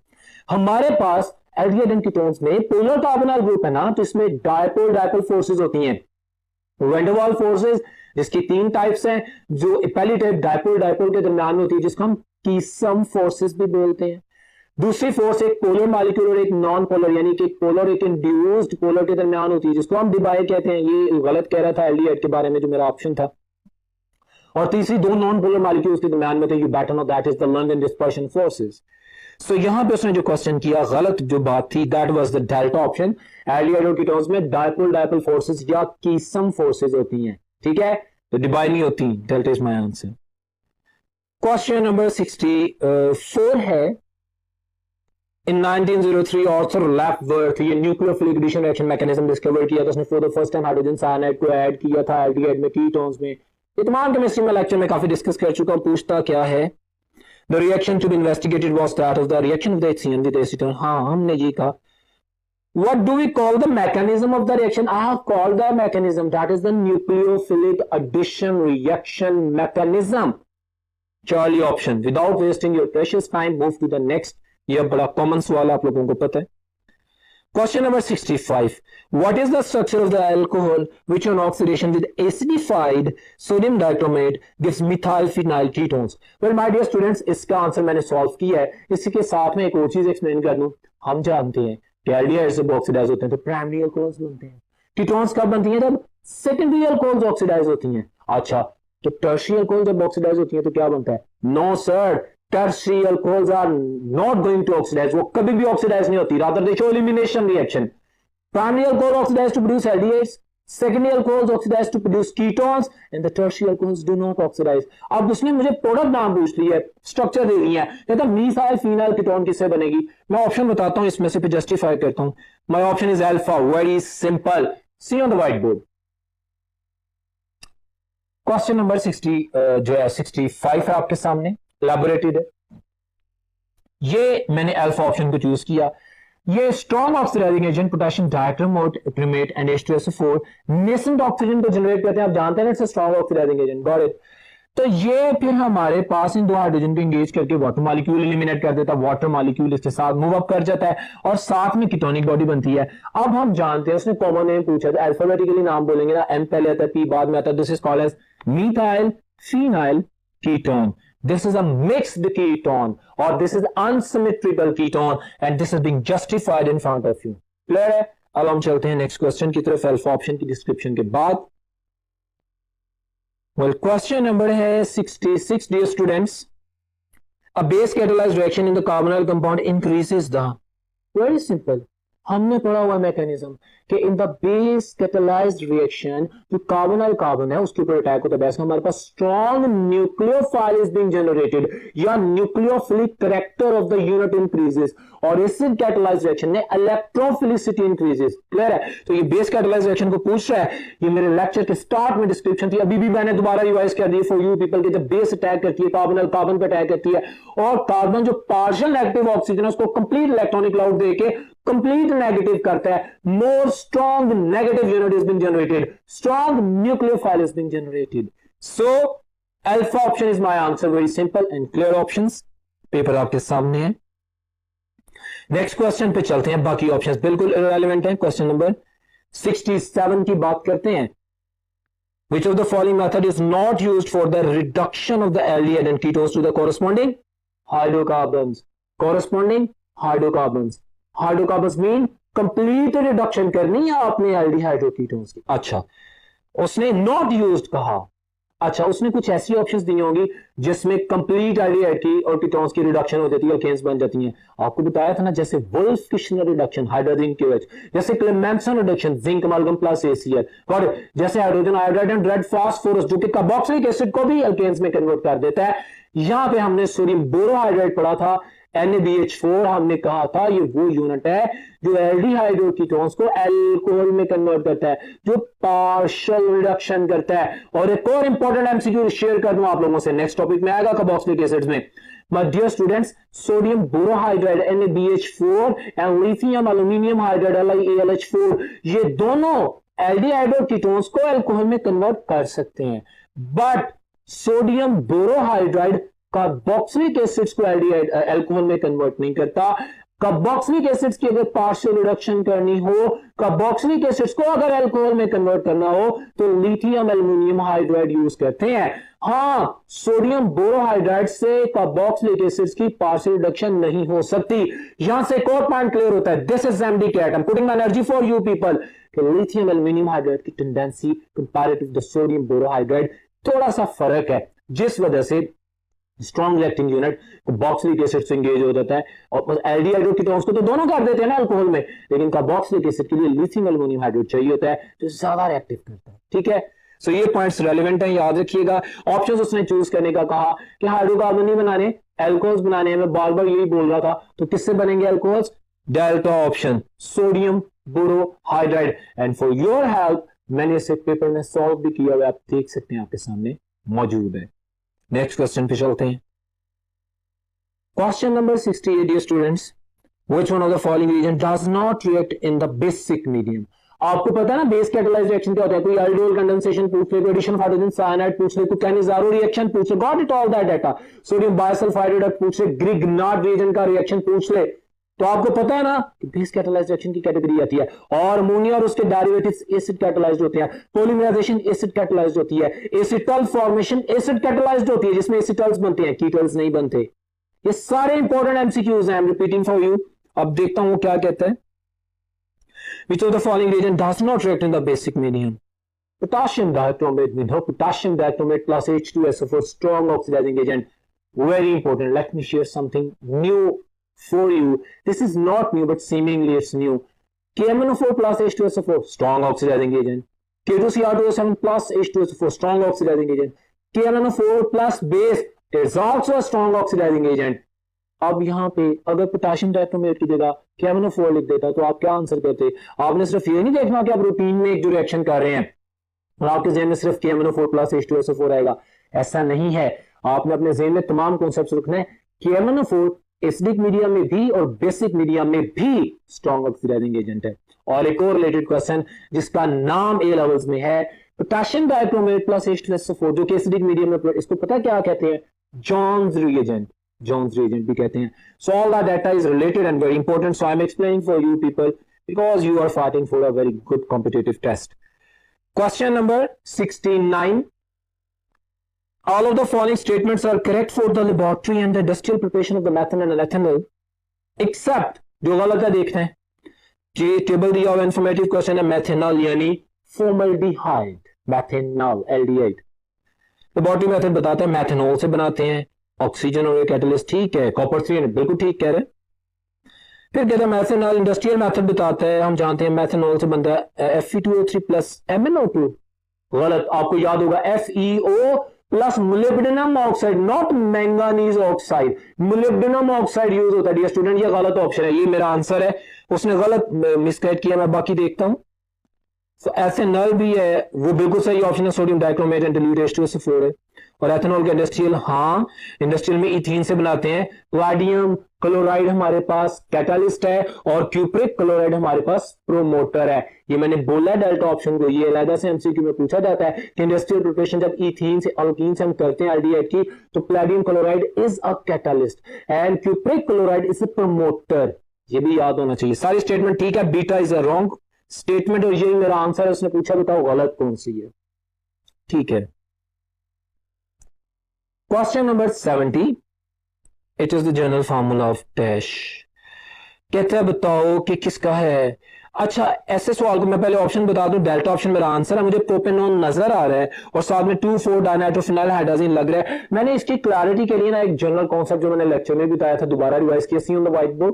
हमारे पास एल्डिहाइड एंड कीटोन्स में पोलर कार्बोनाइल ग्रुप है ना, तो इसमें डायपोल डायपोल फोर्सेस होती हैं. वैन डर वाल्स फोर्सेस जिसकी 3 टाइप्स हैं. जो पहली टाइप डायपोल डायपोल के दरमियान में होती है जिसको हम कीसम फोर्सेस भी बोलते हैं. दूसरी फोर्स एक पोलर मॉलिक्यूल और एक नॉन पोलर यानी कि एक पोलर एक इंड्यूस्ड पोलर के दरमियान होती है जिसको हम डिबाई कहते हैं. ये गलत कह रहा था एल्डिहाइड के बारे में जो मेरा ऑप्शन था. और तीसरी 2 नॉन पोलर मॉलिक्यूल्स के दरमियान में थे. You better know that is the London dispersion forces. So यहां पे उसने जो क्वेश्चन किया गलत जो बात थी that was the delta option. Aldehyde और कीटोन्स में डायपोल डायपोल फोर्सेस या कीसम फोर्सेस होती हैं. ठीक है, तो डिबाई नहीं होती. Delta is my answer. Question number 64 है. इन 1903 ऑर्थर लैपवर्थ ये nucleophilic addition reaction mechanism discover किया था. उसने for the first time hydrogen cyanide को ऐड किया था एल्डिहाइड में कीटोन्स में. ये तमाम केमिस्ट्री में लेक्चर में काफी डिस्कस कर चुका हूं. पूछता क्या है, The reaction to be investigated was that of the reaction of the HCN with acetone. हाँ, हमने ये कहा. What do we call the mechanism of the reaction? I have called the mechanism that is the nucleophilic addition reaction mechanism. Charlie option. Without wasting your precious time, move to the next. यह बड़ा common सवाल आप लोगों को पता है. Question number 65. What is the structure of the alcohol which on oxidation with acidified sodium dichromate gives methyl phenyl ketones? Well, my dear students, इसका answer मैंने सॉल्व किया है. इसके साथ में एक और चीज एक्सप्लेन कर दूं. हम जानते हैं कि एल्डिहाइड जब ऑक्सीडाइज होते हैं तो प्राइमरी अल्कोहल्स बनते हैं। कीटोन्स कब बनती हैं? जब सेकेंडरी अल्कोहल्स ऑक्सीडाइज होती हैं। अच्छा, तो टर्शियरी अल्कोहल जब ऑक्सीडाइज होती है तो क्या बनता है? No sir, tertiary alcohols are not going to oxidize, वो कभी भी ऑक्सीडाइज नहीं होती, rather they show elimination reaction. Primary alcohol oxidize to produce aldehydes, secondary alcohols oxidize to produce ketones and the tertiary alcohols do not oxidize। अब उसने मुझे product नाम पूछ लिया है, स्ट्रक्चर दे दिया है, कहता मिथाइल फिनाइल कीटोन किससे बनेगी? मैं ऑप्शन बताता हूं, इसमें से फिर जस्टिफाई करता हूं। My option is alpha, very simple, see on the white board. Question number 60 जो है 65 है आपके सामने, इलैबोरेटेड है। ये मैंने अल्फा ऑप्शन को चूज किया। ये strong oxidizing agent potassium dichromate and H2SO4 nascent oxygen को जनरेट करते हैं, आप जानते हैं ना, it's a strong oxidizing agent, got it. तो ये फिर हमारे पास इन दो हाइड्रोजन को एंगेज करके वाटर मॉलिक्यूल एलिमिनेट कर देता है, वाटर मॉलिक्यूल इसके साथ मूव अप कर जाता है और साथ में कीटोनिक बॉडी बनती है। अब हम जानते हैं, उसने कॉमन नेम पूछा था, अल्फाबेटिकली नाम बोलेंगे ना, एम पहले आता है, पी बाद में आता है, this is called as methyl phenyl ketone. This is a mixed ketone or this is unsymmetrical ketone and this is being justified in front of you. Clear है? अब हम चलते हैं नेक्स्ट क्वेश्चन की तरफ, अल्फा ऑप्शन की description के बाद। Well, क्वेश्चन नंबर है 66, dear students. A base catalyzed reaction in the carbonyl compound increases the, very simple, हमने पढ़ा हुआ मैकेनिज्म कि in the base catalysed reaction जो कार्बोनाइल कार्बन है उसके ऊपर अटैक होता है, वैसे हमारे पास strong nucleophile is being generated या nucleophilic character of the unit increases और एसिड कैटालाइज्ड रिएक्शन में इलेक्ट्रोफिलिसिटी इंक्रीजेस। क्लियर है? तो ये बेस कैटालाइज्ड रिएक्शन को पूछ रहा है, ये मेरे लेक्चर के स्टार्ट में डिस्क्रिप्शन थी, अभी भी मैंने दोबारा रिवाइज कर दी फॉर यू पीपल कि जब बेस अटैक करती है कार्बोनाइल कार्बन पे अटैक करती है और कार्बन जो पार्शियल नेगेटिव ऑक्सीजन है उसको कंप्लीट इलेक्ट्रॉनिक क्लाउड देके कंप्लीट नेगेटिव करता है, more strong negative unit is being generated, strong nucleophile is being generated. So alpha option is my answer, very simple and clear options, paper आपके सामने है। Next question पे चलते हैं, बाकी ऑप्शंस बिल्कुल इररिलेवेंट हैं। क्वेश्चन नंबर 67 की बात करते हैं। Which of the following method is not used for the reduction of the aldehyde and ketones to the corresponding hydrocarbons? Corresponding hydrocarbons. Hydrocarbons mean complete reduction करनी है आपने aldehyde और ketones की। अच्छा, उसने not used कहा। अच्छा, उसने कुछ ऐसी ऑप्शंस दी होंगी जिसमें कंप्लीट एल्डिहाइड की और कीटोन्स की रिडक्शन हो जाती है, अल्केन्स बन जाती हैं। आपको बताया था ना, जैसे Wolff Kishner reduction hydrogen KOH, जैसे Clemmensen reduction zinc amalgam plus ACl, और जैसे hydrogen iodide and red phosphorus जो कि कार्बोक्सिलिक एसिड को भी अल्केन्स में कन्वर्ट कर देता है। यहां पे हमने सोडियम बोरोहाइड्राइड पढ़ा था, NaBH4, हमने कहा था ये वो यूनिट है जो एल्डिहाइड और कीटोन्स को अल्कोहल में कन्वर्ट करता है, जो पार्शियल रिडक्शन करता है। और एक और इंपॉर्टेंट एमसीक्यू शेयर कर दूं आप लोगों से, नेक्स्ट टॉपिक में आएगा कार्बोक्सिलिक एसिड्स में। My dear students, sodium borohydride NaBH4 and lithium aluminium hydride LiAlH4 ये दोनों एल्डिहाइड और कीटोन्स को अल्कोहल में कन्वर्ट कर सकते हैं, but sodium borohydride carboxylic acids को एल्डिहाइड अल्कोहल में कन्वर्ट नहीं करता। कार्बोक्सिलिक एसिड्स की अगर पार्शियल रिडक्शन करनी हो, कार्बोक्सिलिक एसिड्स को अगर अल्कोहल में कन्वर्ट करना हो तो लिथियम एल्युमिनियम हाइड्राइड यूज करते हैं। हां, सोडियम बोरोहाइड्राइड से कार्बोक्सिलिक एसिड्स की पार्शियल रिडक्शन नहीं हो सकती। यहां से एक और पॉइंट क्लियर होता है, this is MD cat, I am putting energy for you people, कि लिथियम एल्युमिनियम हाइड्राइड की tendency comparative to sodium borohydride थोड़ा सा फर्क है, जिस वजह से strong reacting unit carboxylic acid से एंगेज हो जाता है और एल्डिहाइड और कीटोन्स को तो दोनों कर देते हैं ना अल्कोहल में, लेकिन कार्बोक्सिलिक एसिड के लिए लिथियम एल्युमिनियम हाइड्राइड चाहिए होता है जो ज्यादा रिएक्टिव करता है। ठीक है, सो ये पॉइंट्स रेलेवेंट हैं, याद रखिएगा। ऑप्शंस उसने चूज करने का कहा कि हाइड्रोकार्बन नहीं बनाने, अल्कोहल्स बनाने हैं, मैं बार बार यही बोल रहा था। तो किससे बनेंगे alcohols? Delta option, sodium borohydride. And for your help मैंने इसे पेपर में सॉल्व भी किया हुआ, आप देख सकते हैं, आपके सामने मौजूद है। नेक्स्ट क्वेश्चन पे चलते हैं। Question number 68, dear students, which one of the following reagent does not react in the basic medium? आपको पता है ना बेस कैटालाइज्ड रिएक्शन क्या होता है, कोई एल्डिहाइड कंडेंसेशन पूछ ले, कोई एडिशन ऑफ हाइड्रोजन साइनाइड पूछ ले, कोई कैनिजारो रिएक्शन पूछ ले, got it all that data, sodium bisulphite adduct पूछ ले, ग्रिग्नार्ड रिएजेंट का रिएक्शन पूछ ले, तो आपको पता है ना कि बेस कैटालाइज्ड रिएक्शन की कैटेगरी आती है। और अमोनिया और उसके डेरिवेटिव्स एसिड कैटालाइज्ड होते हैं, पॉलीमराइजेशन एसिड कैटालाइज्ड होती है, एसिटल फॉर्मेशन एसिड कैटालाइज्ड होती है जिसमें एसिटल्स बनते हैं, कीटल्स नहीं बनते। ये सारे इंपॉर्टेंट एमसीक्यूज हैं, I am repeating for you. अब देखता हूं क्या कहता है। Which of the following reagent does not react in the basic medium? Potassium dichromate with potassium dichromate plus H2SO4, strong oxidizing agent. Very important. Let me share something new for you. This is not new, but seemingly it's new. KMnO4 plus H2SO4, strong oxidizing agent. K2Cr2O7 plus H2SO4, strong oxidizing agent. KMnO4 plus base is also a strong oxidizing agent. अब यहाँ पे अगर potassium dichromate की जगह KMnO4 लिख देता तो आप क्या आंसर करते? आपने सिर्फ ये नहीं देखना कि आप रूटीन में एक जो रिएक्शन कर रहे हैं और आपके ज़हन में सिर्फ KMnO4 प्लस H2SO4 आएगा, ऐसा नहीं है। आपने अपने ज़हन में तमाम कॉन्सेप्ट्स रखना है। KMnO4 एसिडिक मीडियम में भी और बेसिक मीडियम में भी स्ट्रॉन्ग ऑक्सीडाइजिंग एजेंट है। और एक और रिलेटेड क्वेश्चन जिसका नाम ए लेवल्स में है, पोटेशियम डाइक्रोमेट प्लस H2SO4 जो कि एसिडिक मीडियम में, इसको पता क्या कहते हैं? जॉन्स रिएजेंट, जॉन्स रिएजेंट भी कहते हैं। So all that data is related and very important, so I am explaining for you people because you are fighting for a very good competitive test. Question number 69, all of the following statements are correct for the laboratory and the industrial preparation of the methanol and ethanol except, जो गलत है देखते हैं कि table दिया हुआ informative question है methanol यानी formaldehyde, methanol aldehyde. Laboratory method बताता है मेथेनॉल से बनाते हैं, ऑक्सीजन और कैटलिस्ट, ठीक है। कॉपर 3 बिल्कुल ठीक कह रहे हैं। फिर कहता है मेथेनॉल इंडस्ट्रियल मेथड बताता है, हम जानते हैं मेथेनॉल से बनता है Fe2O3 प्लस MnO2, गलत। आपको याद होगा FeO plus molybdenum oxide, not manganese oxide, molybdenum oxide use होता है डियर स्टूडेंट, ये गलत ऑप्शन है, ये मेरा आंसर है। उसने गलत मिसगाइड किया, मैं बाकी देखता हूं। तो एथेनॉल भी है, वो बिल्कुल सही ऑप्शन है, sodium dichromate and dilute H2SO4 है। और एथेनॉल का इंडस्ट्रियल, हाँ इंडस्ट्रियल में इथीन से बनाते हैं। क्लाडियम क्लोराइड हमारे पास कैटालिस्ट है और क्यूप्रिक क्लोराइड हमारे पास प्रोमोटर है। ये मैंने बोला डेल्टा ऑप्शन को, ये अलग से एमसीक्यू में पूछा जाता है कि इंडस्ट्रियल प्रिपरेशन जब इथीन से अल्कीन से हम करते हैं एल्डिहाइड की, तो palladium chloride is a catalyst and cupric chloride is a promoter. ये भी याद होना चाहिए। सारी स्टेटमेंट ठीक है, beta is a wrong statement और यही मेरा आंसर है। उसने पूछा बताओ गलत कौन सी है, ठीक है। Question number 70, it is the general formula of dash. कहते हैं बताओ कि किसका है। अच्छा, ऐसे सवाल को मैं पहले ऑप्शन बता दूं, डेल्टा ऑप्शन मेरा आंसर है, मुझे प्रोपेनॉन नजर आ रहा है और साथ में 2,4 डाइनाइट्रोफिनाइल हाइड्रोजन लग रहा है। मैंने इसकी क्लैरिटी के लिए ना एक जनरल कॉन्सेप्ट जो मैंने लेक्चर में बताया था दोबारा रिवाइज किया, see on the white board.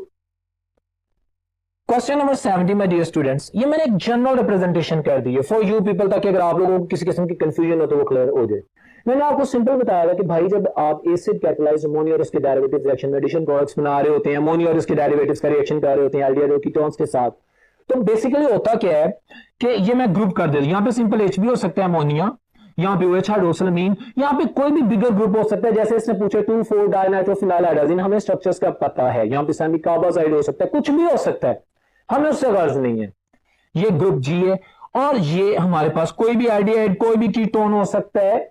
Question number 70 my dear students, ये मैंने एक जनरल रिप्रेजेंटेशन कर दी है फॉर यू पीपल, ताकि अगर आप लोगों को किसी किस्म की कंफ्यूजन हो तो वो क्लियर हो जाए। मैंने आपको सिंपल बताया था कि भाई जब आप एसिड कैटलाइज्ड अमोनिया और उसके डेरिवेटिव्स रिएक्शन में एडिशन प्रोडक्ट्स बना रहे होते हैं, अमोनिया और उसके डेरिवेटिव्स का रिएक्शन कर रहे होते हैं एल्डिहाइड और कीटोन्स के साथ, तो बेसिकली होता क्या है कि ये मैं ग्रुप कर देता हूं। यहां पे सिंपल H भी हो सकता है अमोनिया, यहाँ पे OH हाइड्रोक्सिलमीन, यहाँ पे कोई भी बिगर ग्रुप हो सकता है। जैसे इसने पूछा 2,4 डाइनाइट्रोफिनाइल हाइड्रोजन, हमें स्ट्रक्चर्स का पता है, यहाँ पे सेमी कार्बाइड हो सकता है, कुछ भी हो सकता है, हमें उससे गर्ज नहीं है। ये ग्रुप G है और ये हमारे पास कोई भी एल्डिहाइड कोई भी कीटोन हो सकता है।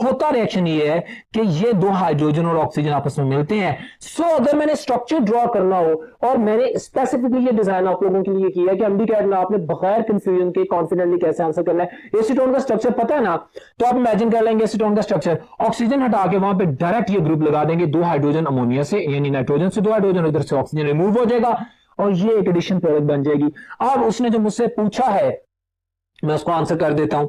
होता रिएक्शन ये है कि ये दो हाइड्रोजन और ऑक्सीजन आपस में मिलते हैं। सो अगर मैंने स्ट्रक्चर ड्रॉ करना हो और मैंने स्पेसिफिकली ये डिजाइन आप लोगों के लिए किया है कि MD-CAT में आपने बगैर कंफ्यूजन के कॉन्फिडेंटली कैसे आंसर करना है। एसीटोन का स्ट्रक्चर पता है ना, तो आप इमेजिन कर लेंगे एसीटोन का स्ट्रक्चर, ऑक्सीजन हटा के वहां पे डायरेक्ट ये ग्रुप लगा देंगे, 2 हाइड्रोजन अमोनिया से यानी नाइट्रोजन से 2 हाइड्रोजन, इधर से ऑक्सीजन रिमूव हो जाएगा और ये एक एडिशन प्रोडक्ट बन जाएगी। अब उसने जो मुझसे पूछा है मैं उसको आंसर कर देता हूं।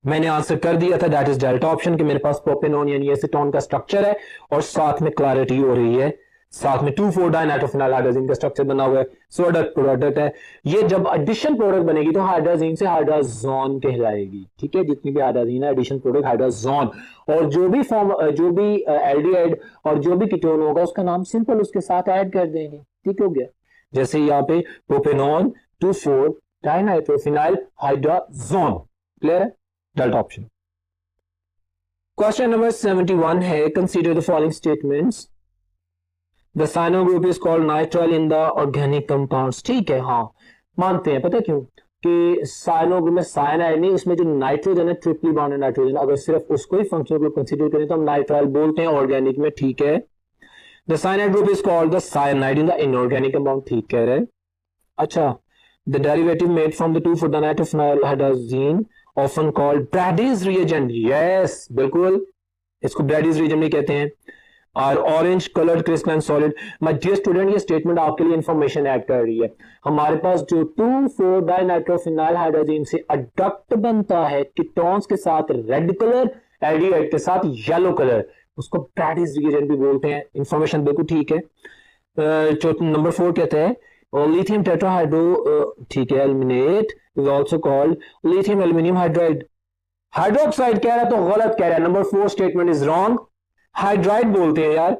मैंने आंसर कर दिया था, दैट इज डेल्टा ऑप्शन, कि मेरे पास प्रोपेनॉन यानी एसीटोन का स्ट्रक्चर है और साथ में क्लैरिटी हो रही है, साथ में 2,4 डाइनाइट्रोफिनाइल हाइड्रोजन का स्ट्रक्चर बना हुआ है। सो प्रोडक्ट है ये, जब एडिशन प्रोडक्ट बनेगी तो हाइड्रोजन से हाइड्रोजोन कहलाएगी, ठीक है। जितनी भी हाइड्रोजन है एडिशन प्रोडक्ट हाइड्रोजोन, और जो भी फॉर्म जो भी एल्डिहाइड और जो भी कीटोन होगा उसका नाम सिंपल उसके साथ ऐड कर देंगे, ठीक हो गया। जैसे यहाँ पे प्रोपेनॉन 2,4 डाइनाइट्रोफिनाइल हाइड्रोजोन, क्लियर है, डेल्टा ऑप्शन। क्वेश्चन नंबर 71 है, consider the following statements. The cyano group is called nitrile in the organic compounds, ठीक है, हाँ मानते हैं। पता क्यों कि साइनो ग्रुप में साइनाइड नहीं, उसमें जो नाइट्रोजन है ट्रिपली बॉन्डेड नाइट्रोजन, अगर सिर्फ उसको ही फंक्शनल ग्रुप कंसीडर करें तो हम नाइट्राइल बोलते हैं ऑर्गेनिक में, ठीक है। The cyanide group is called the cyanide in the inorganic compound, ठीक कह रहे हैं। अच्छा, the derivative made from the 2,4 dinitrophenyl hydrogen often called Brady's reagent, yes बिल्कुल, इसको Brady's reagent भी कहते हैं। और orange coloured crystalline solid. My dear student, ये स्टेटमेंट आपके लिए इंफॉर्मेशन ऐड कर रही है। हमारे पास जो 2,4 डाइनाइट्रोफिनाइल हाइड्रोजन से अडक्ट बनता है कीटोन्स के साथ रेड कलर, एल्डिहाइड के साथ येलो कलर, उसको ब्रैडिस रिएजेंट भी बोलते हैं। इंफॉर्मेशन बिल्कुल ठीक है। नंबर 4 कहते हैं लिथियम टेट्राहाइड्रो, ठीक है, aluminate is also called lithium aluminium hydride. Hydroxide कह रहा है तो गलत कह रहा है। Number 4 statement is wrong, hydride बोलते हैं यार।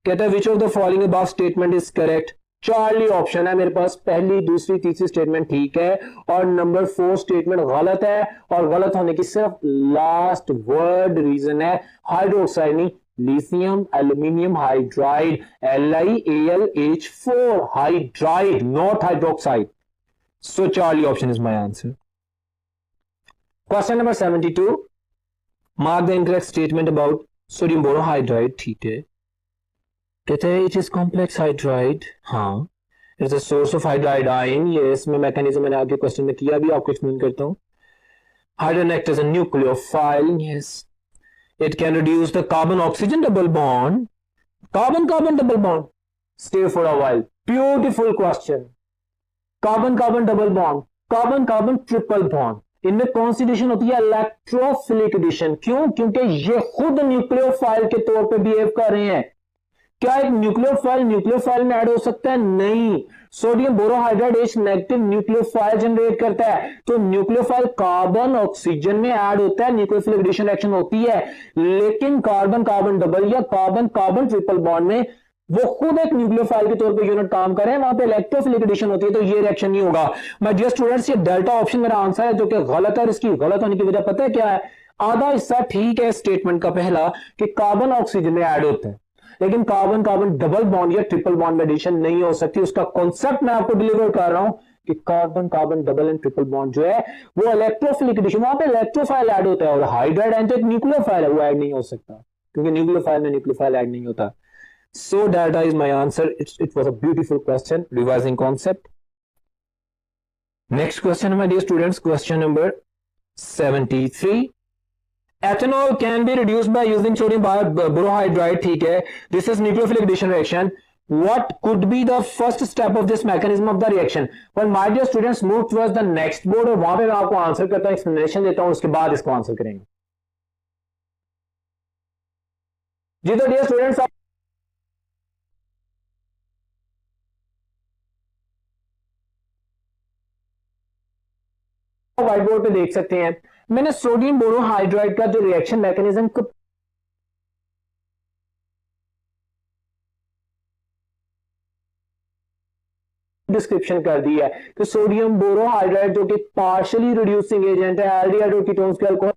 कहता है which of the following above statement is correct. Charlie option है मेरे पास, पहली दूसरी तीसरी स्टेटमेंट ठीक है और नंबर 4 स्टेटमेंट गलत है। और गलत होने की सिर्फ लास्ट वर्ड रीजन है हाइड्रोक्साइड नहीं, lithium aluminium hydride, LiAlH4 hydride, not hydroxide. So Charlie option is my answer. Question number 72, mark the incorrect statement about sodium borohydride. ठीक है, कहते हैं इट इज कॉम्प्लेक्स हाइड्राइड, हाँ, it is a source of hydride ion. ये इसमें mechanism मैंने आगे question में किया भी, आपको एक्सप्लेन करता हूं। Hydrogen act as a nucleophile, yes, it can reduce the carbon oxygen double bond, carbon carbon double bond, stay for a while, beautiful question. Carbon carbon double bond, carbon carbon triple bond, इनमें कौन सी addition होती है? Electrophilic addition. क्यों? क्योंकि ये खुद nucleophile के तौर पे बिहेव कर रहे हैं। क्या एक न्यूक्लियोफाइल में ऐड हो सकता है? नहीं। Sodium borohydride H negative nucleophile generate करता है, तो न्यूक्लियोफाइल कार्बन ऑक्सीजन में ऐड होता है, न्यूक्लियोफिलिक एडिशन रिएक्शन होती है। लेकिन कार्बन कार्बन डबल या कार्बन कार्बन ट्रिपल बॉन्ड में वो खुद एक न्यूक्लियोफाइल के तौर पे यूनिट काम कर रहे हैं, वहां पे इलेक्ट्रोफिलिक एडिशन होती है, तो ये रिएक्शन नहीं होगा। माय डियर स्टूडेंट्स, ये डेल्टा ऑप्शन मेरा आंसर है जो कि गलत है। और इसकी गलत होने की वजह पता है क्या है? आधा हिस्सा ठीक है स्टेटमेंट का पहला कि कार्बन ऑक्सीजन में ऐड होता है, लेकिन कार्बन कार्बन डबल बॉन्ड या ट्रिपल बॉन्ड में एडिशन नहीं हो सकती। उसका कॉन्सेप्ट मैं आपको डिलीवर कर रहा हूं कि carbon carbon double and triple bond जो है वो इलेक्ट्रोफिलिक एडिशन, वहां पे इलेक्ट्रोफाइल ऐड होता है, और हाइड्राइड एंड एक न्यूक्लियोफाइल है, वो ऐड नहीं हो सकता क्योंकि न्यूक्लियोफाइल में न्यूक्लियोफाइल ऐड नहीं होता। So that is my answer. It was a beautiful question, revising concept. Next question, my dear students, question number 73. Ethanol can be reduced by using sodium borohydride. ठीक है, this is nucleophilic addition reaction. What could be the first step of this mechanism of the reaction? Well, my dear students, move towards the next board और वहां पे मैं आपको answer करता हूं, explanation देता हूं, उसके बाद इसको आंसर करेंगे। जी तो डियर स्टूडेंट्स, व्हाइट बोर्ड पे देख सकते हैं मैंने सोडियम बोरोहाइड्राइड का जो रिएक्शन मैकेनिज्म को डिस्क्रिप्शन कर दी है कि सोडियम बोरोहाइड्राइड जो कि पार्शियली रिड्यूसिंग एजेंट है एल्डिहाइड और कीटोन्स के अल्कोहल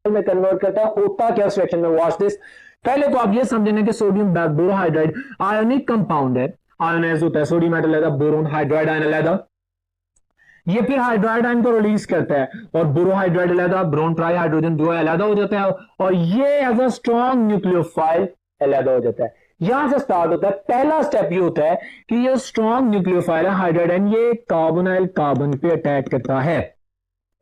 में कन्वर्ट करता है। होता क्या उस रिएक्शन में? Watch this. पहले तो आप ये समझेंगे कि सोडियम बोरोहाइड्राइड आयोनिक कंपाउंड है, आयोनाइज होता है, सोडियम एटम अलग, बोरोन हाइड्राइड आयन अलग, ये फिर हाइड्राइड आयन को रिलीज करता है और बोरोहाइड्राइड अलग, बोरोन ट्राई हाइड्रोजन दो अलग हो जाता है और ये एज अ स्ट्रॉन्ग न्यूक्लियोफाइल अलग हो जाता है। यहां से स्टार्ट होता है। पहला स्टेप ये होता है कि ये स्ट्रॉन्ग न्यूक्लियोफाइल है हाइड्राइड आयन, ये कार्बोनाइल कार्बन पे अटैक करता है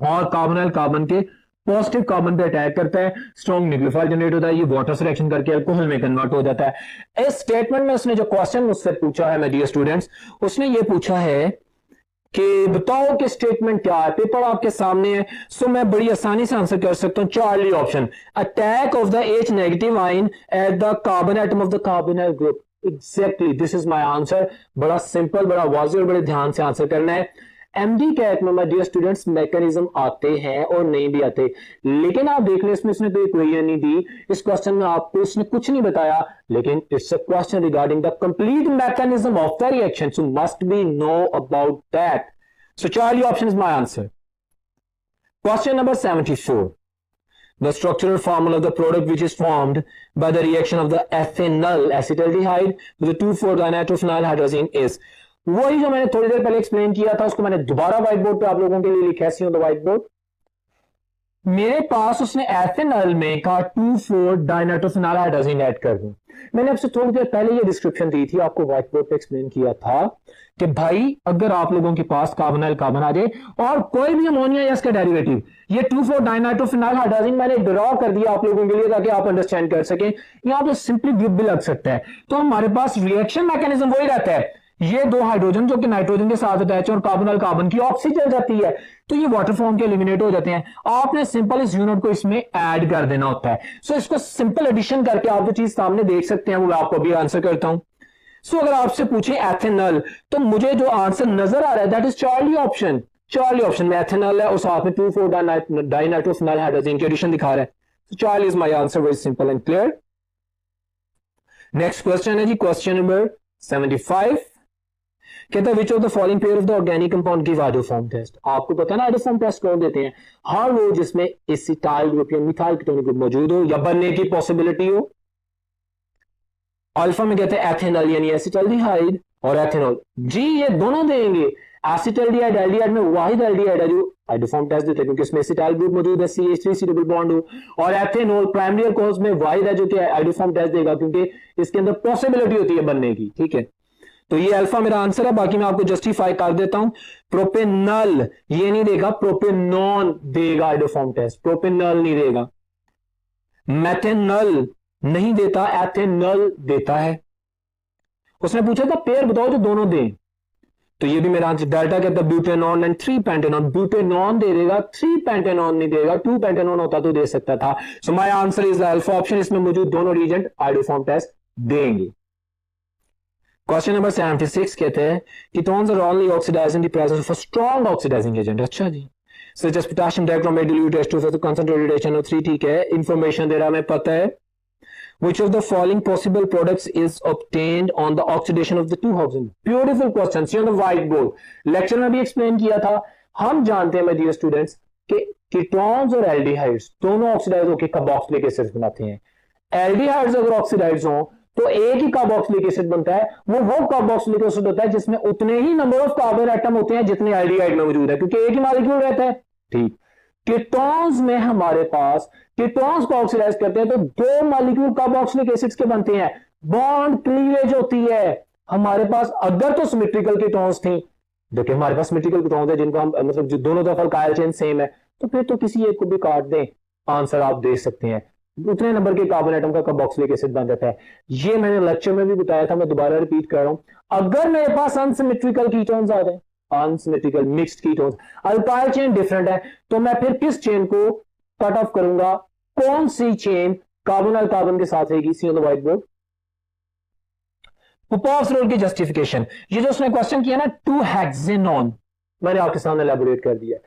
और कार्बोनाइल कार्बन के पॉजिटिव कार्बन पे अटैक करता है, स्ट्रॉन्ग न्यूक्लियोफाइल जनरेट होता है, ये वाटर से रिएक्शन करके अल्कोहल में कन्वर्ट हो जाता है। इस स्टेटमेंट में उसने जो क्वेश्चन मुझसे पूछा है मेरे डियर स्टूडेंट्स, उसने ये पूछा है कि बताओ कि स्टेटमेंट क्या है। पेपर आपके सामने है, सो मैं बड़ी आसानी से आंसर कर सकता हूं। Charlie option, attack of the H negative ion at the carbon atom of the carbonyl group. Exactly this is my answer. बड़ा सिंपल, बड़ा वाज़ेह और बड़े ध्यान से आंसर करना है। एमडी कैट में माय डियर स्टूडेंट्स मैकेनिज्म आते हैं और नहीं भी आते, लेकिन आप देख लें इसमें उसने कोई इक्वेशन नहीं दी, इस क्वेश्चन में आपको उसने कुछ नहीं बताया, लेकिन it's a question regarding the complete mechanism of the reaction, so must be know about that. So Charlie option is my answer. Question number 74, the structural formula of the product which is formed by the reaction of the ethanol acetaldehyde with the 2,4-dinitrophenyl hydrazine is, वही जो मैंने थोड़ी देर पहले explain किया था उसको मैंने दोबारा व्हाइट बोर्ड पे आप लोगों के लिए लिखा है। द व्हाइट बोर्ड मेरे पास उसने एथेनॉल में कहा 2,4-डाइनाइट्रोफिनाइल हाइड्रोजन ऐड कर दूं। मैंने आपसे थोड़ी देर पहले ये डिस्क्रिप्शन दी थी, आपको व्हाइट बोर्ड पे एक्सप्लेन किया था कि भाई अगर आप लोगों के पास कार्बोनाइल कार्बन आ जाए और कोई भी अमोनिया या इसका डेरिवेटिव, ये 2,4-डाइनाइट्रोफिनाइल हाइड्रोजन मैंने ड्रॉ कर दिया आप लोगों के लिए ताकि आप अंडरस्टैंड कर सकें। यहां पे सिंपली ग्रुप भी लग सकता है, तो हमारे पास रिएक्शन मैकेनिज्म वही रहता है, ये दो हाइड्रोजन जो कि नाइट्रोजन के साथ अटैच है और कार्बोनाइल कार्बन की ऑक्सीजन जाती है, तो ये वाटर फॉर्म के एलिमिनेट हो जाते हैं। आपने सिंपल इस यूनिट को इसमें ऐड कर देना होता है। सो इसको सिंपल एडिशन करके आप जो चीज सामने देख सकते हैं वो मैं आपको भी आंसर करता हूं। सो अगर आपसे पूछे एथेनॉल, तो मुझे जो आंसर नजर आ रहा है that is Charlie option. Charlie option में एथेनॉल है और साथ में 2,4-डाइनाइट्रोफिनाइल हाइड्रोजन की एडिशन दिखा रहा है। So Charlie is my answer, very simple and clear. Next question है जी क्वेश्चन नंबर 75। कहता है which of the following pair of the organic compound give iodoform test. आपको पता है ना आइडोफॉर्म टेस्ट कौन देते हैं? हर वो जिसमें एसिटाइल ग्रुप या मिथाइल कीटोनिक ग्रुप मौजूद हो या बनने की पॉसिबिलिटी हो। अल्फा में कहते हैं एथेनॉल यानी एसिटाल्डिहाइड और एथेनॉल, जी ये दोनों देंगे। एसिटाल्डिहाइड एल्डिहाइड में वाहिद एल्डिहाइड है जो आइडोफॉर्म टेस्ट देते हैं क्योंकि इसमें एसिटाइल ग्रुप मौजूद है, CH3 डबल बॉन्ड हो, और एथेनॉल प्राइमरी कॉज में वाहिद है जो कि आइडोफॉर्म टेस्ट देगा क्योंकि इसके अंदर पॉसिबिलिटी होती है बनने की। ठीक है, तो ये अल्फा मेरा आंसर है। बाकी मैं आपको जस्टिफाई कर देता हूं। प्रोपेनॉल ये नहीं देगा, प्रोपेनॉन देगा आइडोफॉर्म टेस्ट, प्रोपेनॉल नहीं देगा। मेथेनॉल नहीं देता, एथेनॉल देता है। उसने पूछा था पेयर बताओ जो दोनों दें, तो ये भी मेरा आंसर। डेल्टा कहता है ब्यूटेनॉन एंड 3 पेंटेनॉन, ब्यूटेनॉन दे देगा, 3 पेंटेनॉन नहीं देगा। 2 पेंटेनॉन होता तो दे सकता था। So my answer is the alpha option. इसमें मौजूद दोनों रीजेंट आइडोफॉर्म टेस्ट देंगे। क्वेश्चन नंबर 76 कहते हैं ketones are only oxidise in the presence of a strong oxidising agent. अच्छा जी, such as potassium dichromate dilute H2 concentrated HNO3। ठीक है, इंफॉर्मेशन दे रहा हमें पता है। Which of the following possible products is obtained on the oxidation of the two hydrogen? Beautiful question. See on the whiteboard. Lecture में भी explain किया था। हम जानते हैं डियर स्टूडेंट्स कि कीटोन्स और एल्डिहाइड्स दोनों ऑक्सीडाइज होकर कार्बोक्सिलिक एसिड बनाते हैं। एल्डिहाइड्स अगर ऑक्सीडाइज हो तो एक ही कार्बोक्सिलिक एसिड बनता है, वो कार्बोक्सिलिक एसिड होता है जिसमें उतने ही नंबर ऑफ कार्बन एटम होते हैं जितने एल्डिहाइड में मौजूद है क्योंकि एक ही मॉलिक्यूल रहता है। ठीक, कीटोन्स में हमारे पास कीटोन्स को ऑक्सीडाइज करते हैं तो 2 मॉलिक्यूल कार्बोक्सिलिक एसिड्स के बनते हैं, बॉन्ड क्लीवेज होती है हमारे पास। अगर तो सिमेट्रिकल कीटोन्स थी, देखिए हमारे पास सिमेट्रिकल कीटोन्स है जिनको हम मतलब जो दोनों तरफ अल्काइल चेन सेम है, तो फिर तो किसी एक को भी काट दें, आंसर आप दे सकते हैं। उतने नंबर के कार्बन एटम का कार्बोक्सिलिक एसिड बन जाता है। ये मैंने लेक्चर में भी बताया था, मैं दोबारा रिपीट कर रहा हूं। अगर मेरे पास अनसिमेट्रिकल कीटोन्स आ जाए, unsymmetrical mixed ketones, alkyl chain different है, तो मैं फिर किस चेन को कट ऑफ करूंगा? कौन सी चेन कार्बोनाइल कार्बन के साथ रहेगी? See on the white board. Popoff's rule की जस्टिफिकेशन, ये जो उसने क्वेश्चन किया ना 2 हेक्सेनॉन, मैंने आपके सामने एलैबोरेट कर दिया।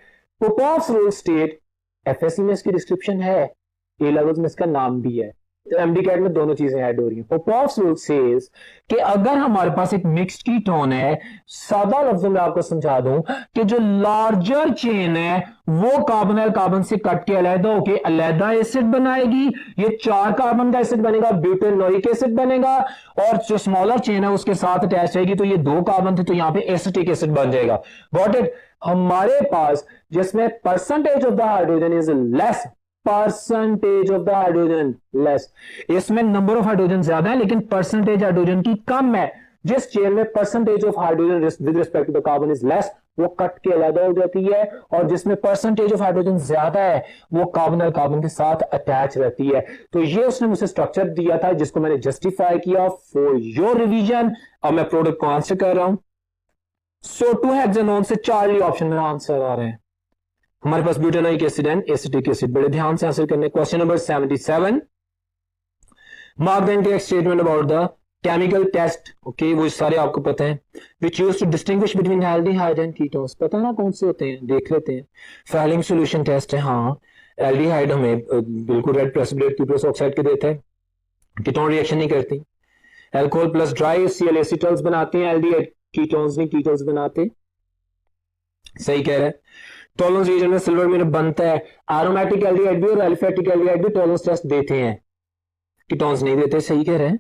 पोपोव्स रूल स्टेट, एफएससी में इसकी डिस्क्रिप्शन है, ए लेवल्स में इसका नाम भी है, एमडी कैट में दोनों चीजें ऐड हो रही हैं। पोपोव्स रूल सेज कि अगर हमारे पास एक मिक्स्ड कीटोन है, सादा लफ्जों में आपको समझा दूं कि जो लार्जर चेन है वो कार्बोनाइल कार्बन से कट के अलग होके अलग एसिड बनाएगी। ये 4 कार्बन का एसिड बनेगा, ब्यूटेनोइक एसिड बनेगा, और जो स्मॉलर चेन है उसके साथ अटैच रहेगी तो ये 2 कार्बन थे तो यहां पे एसिटिक एसिड बन जाएगा। Got it? हमारे पास जिसमें percentage of the hydrogen is less, percentage of the hydrogen less, इसमें नंबर ऑफ हाइड्रोजन ज्यादा है लेकिन परसेंटेज हाइड्रोजन की कम है। जिस चेन में percentage of hydrogen with respect to the carbon is less, वो कट के अलग हो जाती है, और जिसमें परसेंटेज ऑफ हाइड्रोजन ज्यादा है वो कार्बोनाइल कार्बन के साथ अटैच रहती है। तो ये उसने मुझे स्ट्रक्चर दिया था जिसको मैंने जस्टिफाई किया फॉर योर रिवीजन। अब मैं प्रोडक्ट को आंसर कर रहा हूं। सो 2 हेक्सेनॉन से चार्ली ऑप्शन में आंसर आ रहे हैं। हमारे पास butanoic acid and acetic acid, बड़े ध्यान से आंसर करने। Question number 77, mark the incorrect statement about the chemical test. Okay, वो सारे आपको पता है। Which used to distinguish between aldehyde and ketones, पता ना कौन से होते हैं, देख लेते हैं। फेलिंग सॉल्यूशन टेस्ट है, हाँ एल्डिहाइड हमें बिल्कुल रेड प्रेसिपिटेट क्यूप्रस ऑक्साइड के देते हैं, कीटोन रिएक्शन नहीं करती। अल्कोहल प्लस ड्राई Cl एसिटल्स बनाते हैं, एल्डिहाइड कीटोन्स नहीं, कीटोन्स बनाते। सही कह रहे हैं। टॉलरेंस रीजन में सिल्वर में बनता है। एरोमेटिक एल्डिहाइड भी और एलिफेटिक एल्डिहाइड भी टॉलरेंस टेस्ट देते हैं, कीटोन्स नहीं देते। सही कह रहे हैं।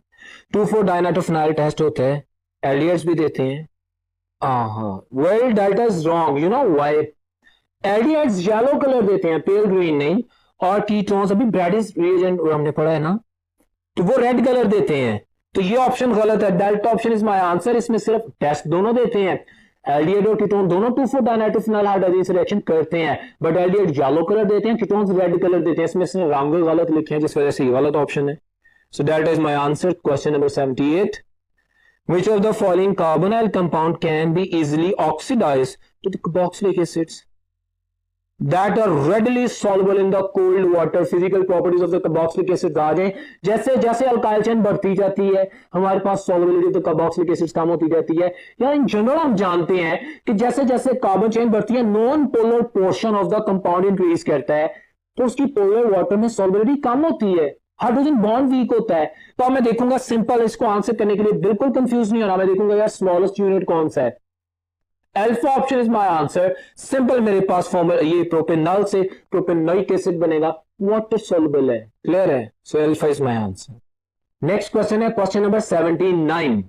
2,4-डाइनाइट्रोफिनाइल टेस्ट होता है, एल्डिहाइड्स भी देते हैं। Well delta is wrong, you know why? Aldehydes yellow colour देते हैं, पेल ग्रीन नहीं, और कीटोन्स अभी ब्रैडिस रिएजेंट हमने पढ़ा है ना, तो वो रेड कलर देते हैं। तो ये ऑप्शन गलत है, delta option is my answer. इसमें सिर्फ टेस्ट दोनों देते हैं, एल्डिहाइड और कीटोन दोनों 2,4-डायनाइट्रोफिनाइल हाइड्रोजन से रिएक्शन करते हैं, बट एल्डिहाइड येलो कलर देते हैं, कीटोन्स रेड कलर देते हैं। इसमें से रंग गलत लिखे हैं, जिस वजह से ये गलत ऑप्शन है। So delta is my answer. Question number 78, which of the following carbonyl compound can be easily oxidized to the carboxylic acids that are readily soluble in the cold water? Physical properties of the carboxylic acids आ जाए, जैसे जैसे alkyl chain बढ़ती जाती है हमारे पास solubility of the carboxylic acids कम होती जाती है। या इन जनरल हम जानते हैं कि जैसे जैसे कार्बन चेन बढ़ती है non polar portion of the compound increase करता है, तो उसकी पोलर वाटर में solubility कम होती है, हाइड्रोजन बॉन्ड वीक होता है। तो अब मैं देखूंगा सिंपल, इसको आंसर करने के लिए बिल्कुल कंफ्यूज नहीं होना, मैं देखूंगा यार स्मॉलेस्ट यूनिट कौन सा है। Alpha option is my answer. Simple, मेरे पास फॉर्मूला ये प्रोपेनॉल से प्रोपेनोइक एसिड बनेगा, वाटर सोल्युबल है, क्लियर है। So alpha is my answer. Next question है question number 79।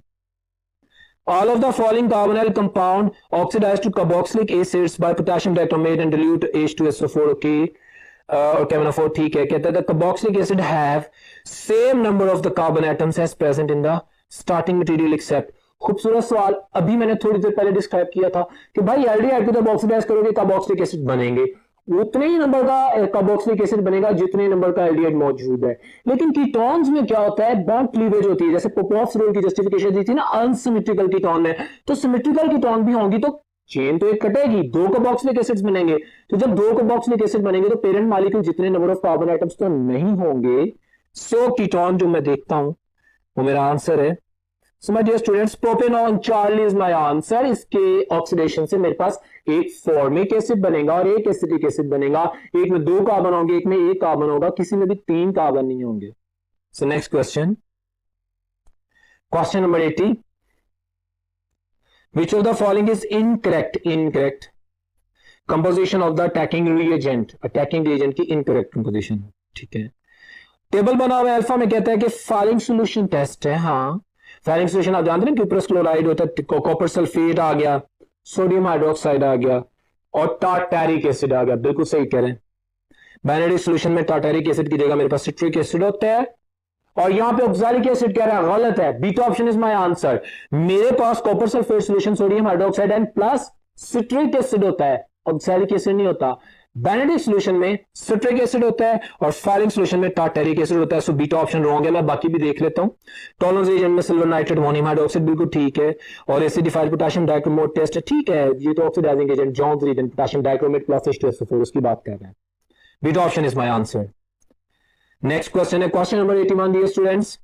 All of the following carbonyl compound oxidized to carboxylic acids by potassium dichromate and dilute H2SO4, okay? और KMnO4 ठीक है। कहता है the carboxylic acid have same number of the carbon atoms as present in the starting material except। खूबसूरत सवाल, अभी मैंने थोड़ी देर पहले डिस्क्राइब किया था कि भाई एल्डिहाइड को जब ऑक्सीडाइज करोगे कार्बोक्सिलिक एसिड बनेंगे, उतने ही नंबर का कार्बोक्सिलिक एसिड बनेगा जितने नंबर का एल्डिहाइड मौजूद है। लेकिन कीटोन्स में क्या होता है, बॉन्ड क्लीवेज होती है, जैसे पोपोव्स रूल की जस्टिफिकेशन दी थी ना अनसिमेट्रिकल कीटोन में, तो सिमेट्रिकल कीटोन भी होंगी तो चेन तो एक कटेगी, दो कार्बोक्सिलिक एसिड्स बनेंगे। तो जब दो कार्बोक्सिलिक एसिड बनेंगे तो पेरेंट मॉलिक्यूल जितने नंबर ऑफ कार्बन एटम्स तो नहीं होंगे। सो कीटोन जो मैं देखता हूं वो मेरा आंसर है। So my dear students, propanone Charlie is my answer. इसके ऑक्सीडेशन से मेरे पास एक फॉर्मिक एसिड बनेगा और एक एसिटिक एसिड बनेगा। एक में दो कार्बन होंगे, एक में एक कार्बन होगा, किसी में भी तीन कार्बन नहीं होंगे। So next question, question number 80, which of the following is incorrect? Incorrect composition of the attacking reagent, attacking reagent की incorrect composition, ठीक है। टेबल बना हुआ है, अल्फा में कहता है कि फायरिंग सॉल्यूशन टेस्ट है। हाँ, फायरिंग सॉल्यूशन आप जानते हैं, क्यूप्रस क्लोराइड होता है, कॉपर सल्फेट आ गया, सोडियम हाइड्रोक्साइड आ गया और टार्टारिक एसिड आ गया। बिल्कुल सही कह रहे हैं। बाइनरी सॉल्यूशन में टार्टारिक एसिड की जगह मेरे पास सिट्रिक एसिड होता है, और यहां पे ऑक्सैलिक एसिड कह रहा है, गलत है। Beta option is my answer. मेरे पास copper sulphate solution sodium hydroxide and plus citric acid होता है, ऑक्सैलिक एसिड नहीं होता। बेनेडिक्ट सॉल्यूशन में सिट्रिक एसिड होता है और फायरिंग सॉल्यूशन में टार्टारिक एसिड होता है। सो बीटा ऑप्शन रॉन्ग है। मैं बाकी भी देख लेता हूं। टॉलरेंस एजेंट में सिल्वर नाइट्रेट अमोनियम हाइड्रोक्साइड बिल्कुल ठीक है, और एसिडिफाइड पोटेशियम डाइक्रोमेट टेस्ट है, ठीक है। ये तो oxidising agent Jones reagent potassium dichromate plus H2SO4 उसकी बात कर रहे हैं। Beta option is my answer. Next question है question number 81 dear students,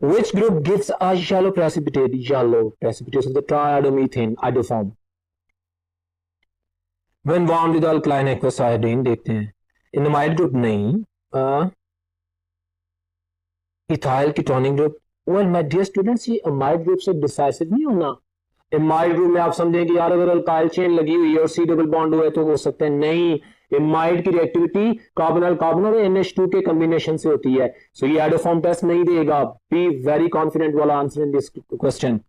which group gives a yellow precipitate of the triiodomethane iodoform when bound with alkaline aqueous iodine? देखते हैं, इनमाइड group नहीं, ethyl ketonic group. Well my dear students, ये amide group से decisive नहीं होना। इमाइड group में आप समझें कि यार अगर अल्काइल चेन लगी हुई है और C डबल बॉन्ड हुआ है तो हो सकता है, नहीं। इमाइड की रिएक्टिविटी कार्बोनल कार्बन और NH2 के कॉम्बिनेशन से होती है। सो ये आइडोफॉर्म टेस्ट नहीं देगा। बी वेरी कॉन्फिडेंट वाला answer in this question.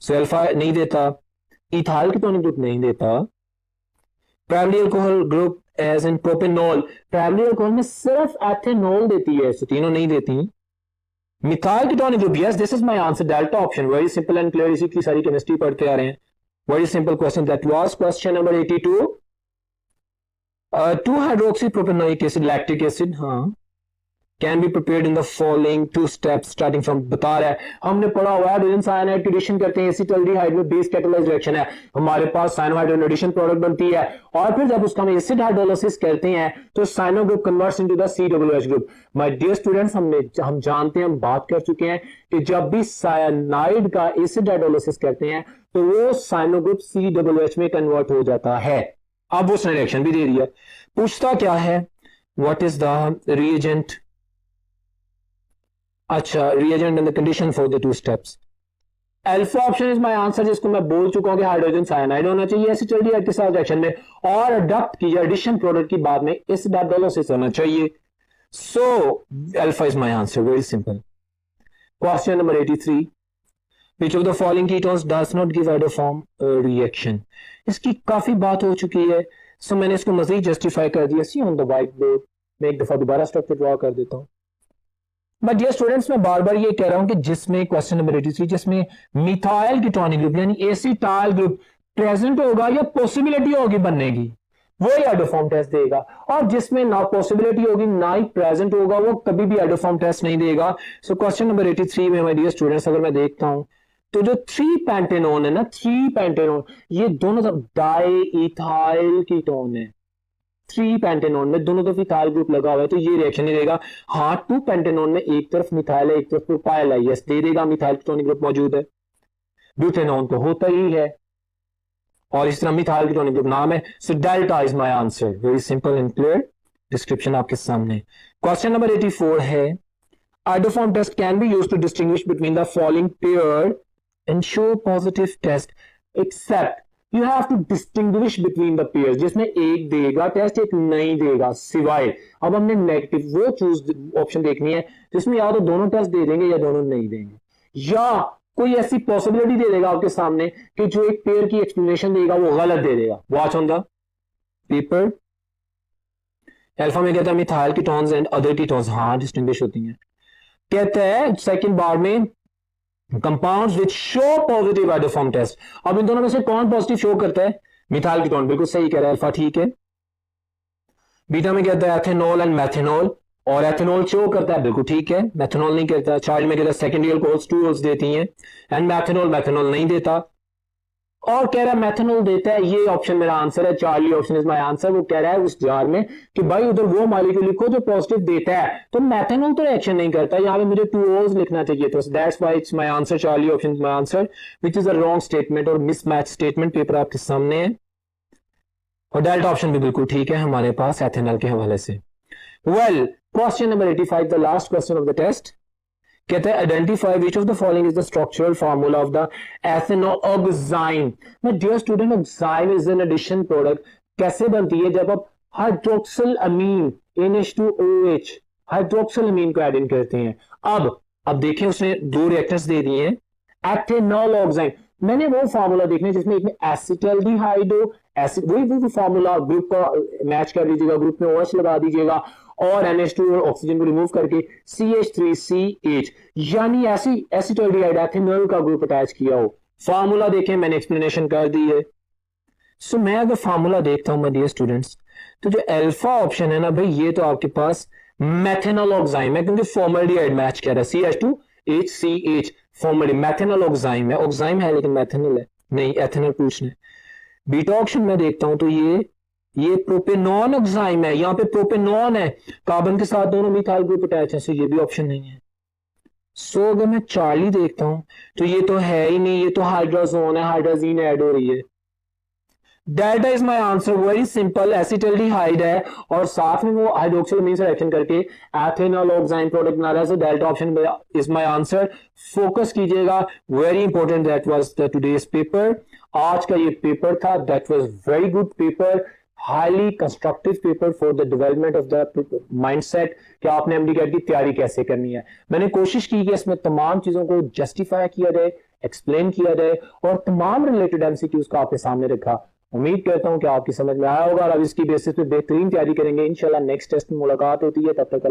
So alpha नहीं देता, इथाइल कीटोनिक ग्रुप नहीं देता, primary alcohol group as in propanol, primary alcohol में सिर्फ एथेनॉल देती है, सो तीनों नहीं देती। Methyl ketonic group, yes this is my answer, delta option. Very simple and clear, इसी की सारी केमिस्ट्री पढ़ते आ रहे हैं। Very simple question, that was question number 82। 2-hydroxypropanoic acid, lactic acid, हाँ, can be prepared in the following 2 steps starting from. बता रहा है, हमने पढ़ा हुआ है हाइड्रोजन साइनाइड की एडिशन करते हैं, एसिटाल्डिहाइड में बेस कैटालाइज रिएक्शन है, हमारे पास साइनोहाइड्रोजन एडिशन प्रोडक्ट बनती है, और फिर जब उसका हम एसिड हाइड्रोलाइसिस करते हैं तो cyano group converts into the COOH group. My dear students, हम जानते हैं, हम बात कर चुके हैं कि जब भी साइनाइड का एसिड हाइड्रोलाइसिस करते हैं तो वो साइनो ग्रुप COOH में कन्वर्ट हो जाता है। अब उसने रिएक्शन भी दे दिया। पूछता क्या है, व्हाट इज द रिएजेंट? अच्छा, reagent and the condition for the 2 steps. Alpha option is my answer, जिसको मैं बोल चुका हूं कि हाइड्रोजन साइनाइड होना चाहिए एसिटाल्डिहाइड के साथ रिएक्शन में, और अडॉप्ट की एडिशन प्रोडक्ट की बाद में एसिड हाइड्रोलाइसिस होना चाहिए। So alpha is my answer, very simple. Question number 83, which of the following ketones does not give iodoform reaction? इसकी काफी बात हो चुकी है, सो मैंने इसको मजीद जस्टिफाई कर दिया। सी ऑन द व्हाइट बोर्ड, मैं एक दफा दोबारा स्ट्रक्चर ड्रॉ कर देता हूं। बट डियर स्टूडेंट्स मैं बार बार ये कह रहा हूं कि जिसमें क्वेश्चन नंबर 83 जिसमें मिथाइल कीटोनिक ग्रुप यानी एसिटाइल ग्रुप प्रेजेंट होगा या पॉसिबिलिटी होगी बनने की, वो ही आइडोफॉर्म टेस्ट देगा। और जिसमें ना पॉसिबिलिटी होगी ना ही प्रेजेंट होगा वो कभी भी आइडोफॉर्म टेस्ट नहीं देगा। सो क्वेश्चन नंबर 83 में माय डियर स्टूडेंट्स अगर मैं देखता हूं तो जो 3 पेंटेनोन है ना, 3 पेंटेनोन ये दोनों तरफ डाई इथाइल कीटोन है। 3 पेंटेनोन में दोनों तरफ इथाइल ग्रुप लगा हुआ है तो ये रिएक्शन नहीं देगा। हाँ 2 पेंटेनोन में एक तरफ मिथाइल है एक तरफ प्रोपाइल है, यस दे देगा, मिथाइल कीटोनिक ग्रुप मौजूद है। ब्यूटेनोन तो होता ही है और इस तरह मिथाइल कीटोनिक ग्रुप नाम है। So delta is my answer, very simple and clear, description आपके सामने। क्वेश्चन नंबर 84 है iodoform test can be used to distinguish between the following pair and show positive test except you have to distinguish between the pairs, जिसमें एक देगा test एक नहीं देगा सिवाय, अब हमने नेगेटिव वो चूज ऑप्शन देखनी है जिसमें या तो दोनों टेस्ट दे देंगे या दोनों नहीं देंगे या कोई ऐसी पॉसिबिलिटी दे देगा आपके सामने कि जो एक पेयर की एक्सप्लेनेशन देगा वो गलत दे देगा। Watch on the paper. Alpha में कहता है methyl ketones and other ketones, हाँ डिस्टिंग्विश होती हैं। कहता है सेकंड बार में compounds which show positive iodoform test, अब इन दोनों में से कौन पॉजिटिव शो करता है? मिथाइल कीटोन, बिल्कुल सही कह रहा है अल्फा, ठीक है। बीटा में कहता है एथेनॉल एंड मेथेनॉल और एथेनॉल शो करता है, बिल्कुल ठीक है, मेथेनॉल नहीं करता। चार्ज में कहता है सेकेंडरी अल्कोहल्स 2 अल्स देती हैं एंड मेथेनॉल नहीं देता और कह रहा है मेथेनॉल देता है। ये ऑप्शन मेरा आंसर है, Charlie option is my answer. वो कह रहा है उस जार में कि भाई उधर वो मॉलिक्यूल लिखो जो पॉजिटिव देता है, तो मेथेनॉल तो रिएक्शन नहीं करता, यहाँ पे मुझे 2 ओल्स लिखना चाहिए, तो that's why it's my answer, Charlie option is my answer, which is a wrong statement और मिसमैच स्टेटमेंट। पेपर आपके सामने है और डेल्टा ऑप्शन भी बिल्कुल ठीक है हमारे पास एथेनॉल के हवाले से। Well question number 85, the last question of the test, कहते हैं identify which of the following is the structural formula of the ethanol oxime. My dear student, oxime is an addition product. कैसे बनती है? जब आप हाइड्रोक्सिल अमीन NH2OH hydroxyl अमीन को add in करते हैं। अब देखें उसने 2 रिएक्टर्स दे दिए हैं, एथेनॉल ऑक्साइन। मैंने वो फार्मूला देखना जिसमें एक में एसिटल्डिहाइडो एसिड, वही फार्मूला ग्रुप का मैच कर लीजिएगा, ग्रुप में OH लगा दीजिएगा और NH2 और ऑक्सीजन को रिमूव करके CH3CH यानी एसिटल्डिहाइड एथेनॉल का ग्रुप अटैच किया हो। फार्मूला देखें, मैंने एक्सप्लेनेशन कर दी है। सो मैं अगर फार्मूला देखता हूं माय डियर स्टूडेंट्स, तो जो अल्फा ऑप्शन है ना भाई, ये तो आपके पास मेथेनॉल ऑक्साइन है क्योंकि फॉर्मल्डिहाइड मैच कर रहा है, CH2HCH फॉर्मल्डी, मेथेनॉल ऑक्साइन है, ऑक्साइन है लेकिन मेथेनॉल है नहीं, एथेनॉल पूछना है। बीटा ऑप्शन में देखता हूं तो ये प्रोपेनॉन ऑक्साइन है, यहाँ पे प्रोपेनॉन है, कार्बन के साथ दोनों मिथाइल ग्रुप अटैच है, सो ये भी ऑप्शन नहीं है। सो अगर मैं चार्ली देखता हूं तो ये तो है ही नहीं, ये तो हाइड्रोजोन है, हाइड्रोजीन ऐड हो रही है। Delta is my answer, very simple, acetaldehyde है और साथ में वो हाइड्रोक्सिल अमीन से रिएक्शन करके एथेनॉल ऑक्साइन प्रोडक्ट बना रहा है। So delta option is my answer. Focus कीजिएगा, very important, that was the today's paper. आज का ये पेपर था, that was very good paper, highly constructive paper for the development of the mindset कि आपने MD-CAT की तैयारी कैसे करनी है। मैंने कोशिश की कि इसमें तमाम चीजों को जस्टिफाई किया जाए, एक्सप्लेन किया जाए और तमाम रिलेटेड MCQs का आपके सामने रखा। उम्मीद करता हूं कि आपकी समझ में आया होगा और अब इसकी बेसिस पे बेहतरीन तैयारी करेंगे। इंशाल्लाह नेक्स्ट टेस्ट में मुलाकात होती है, तब तक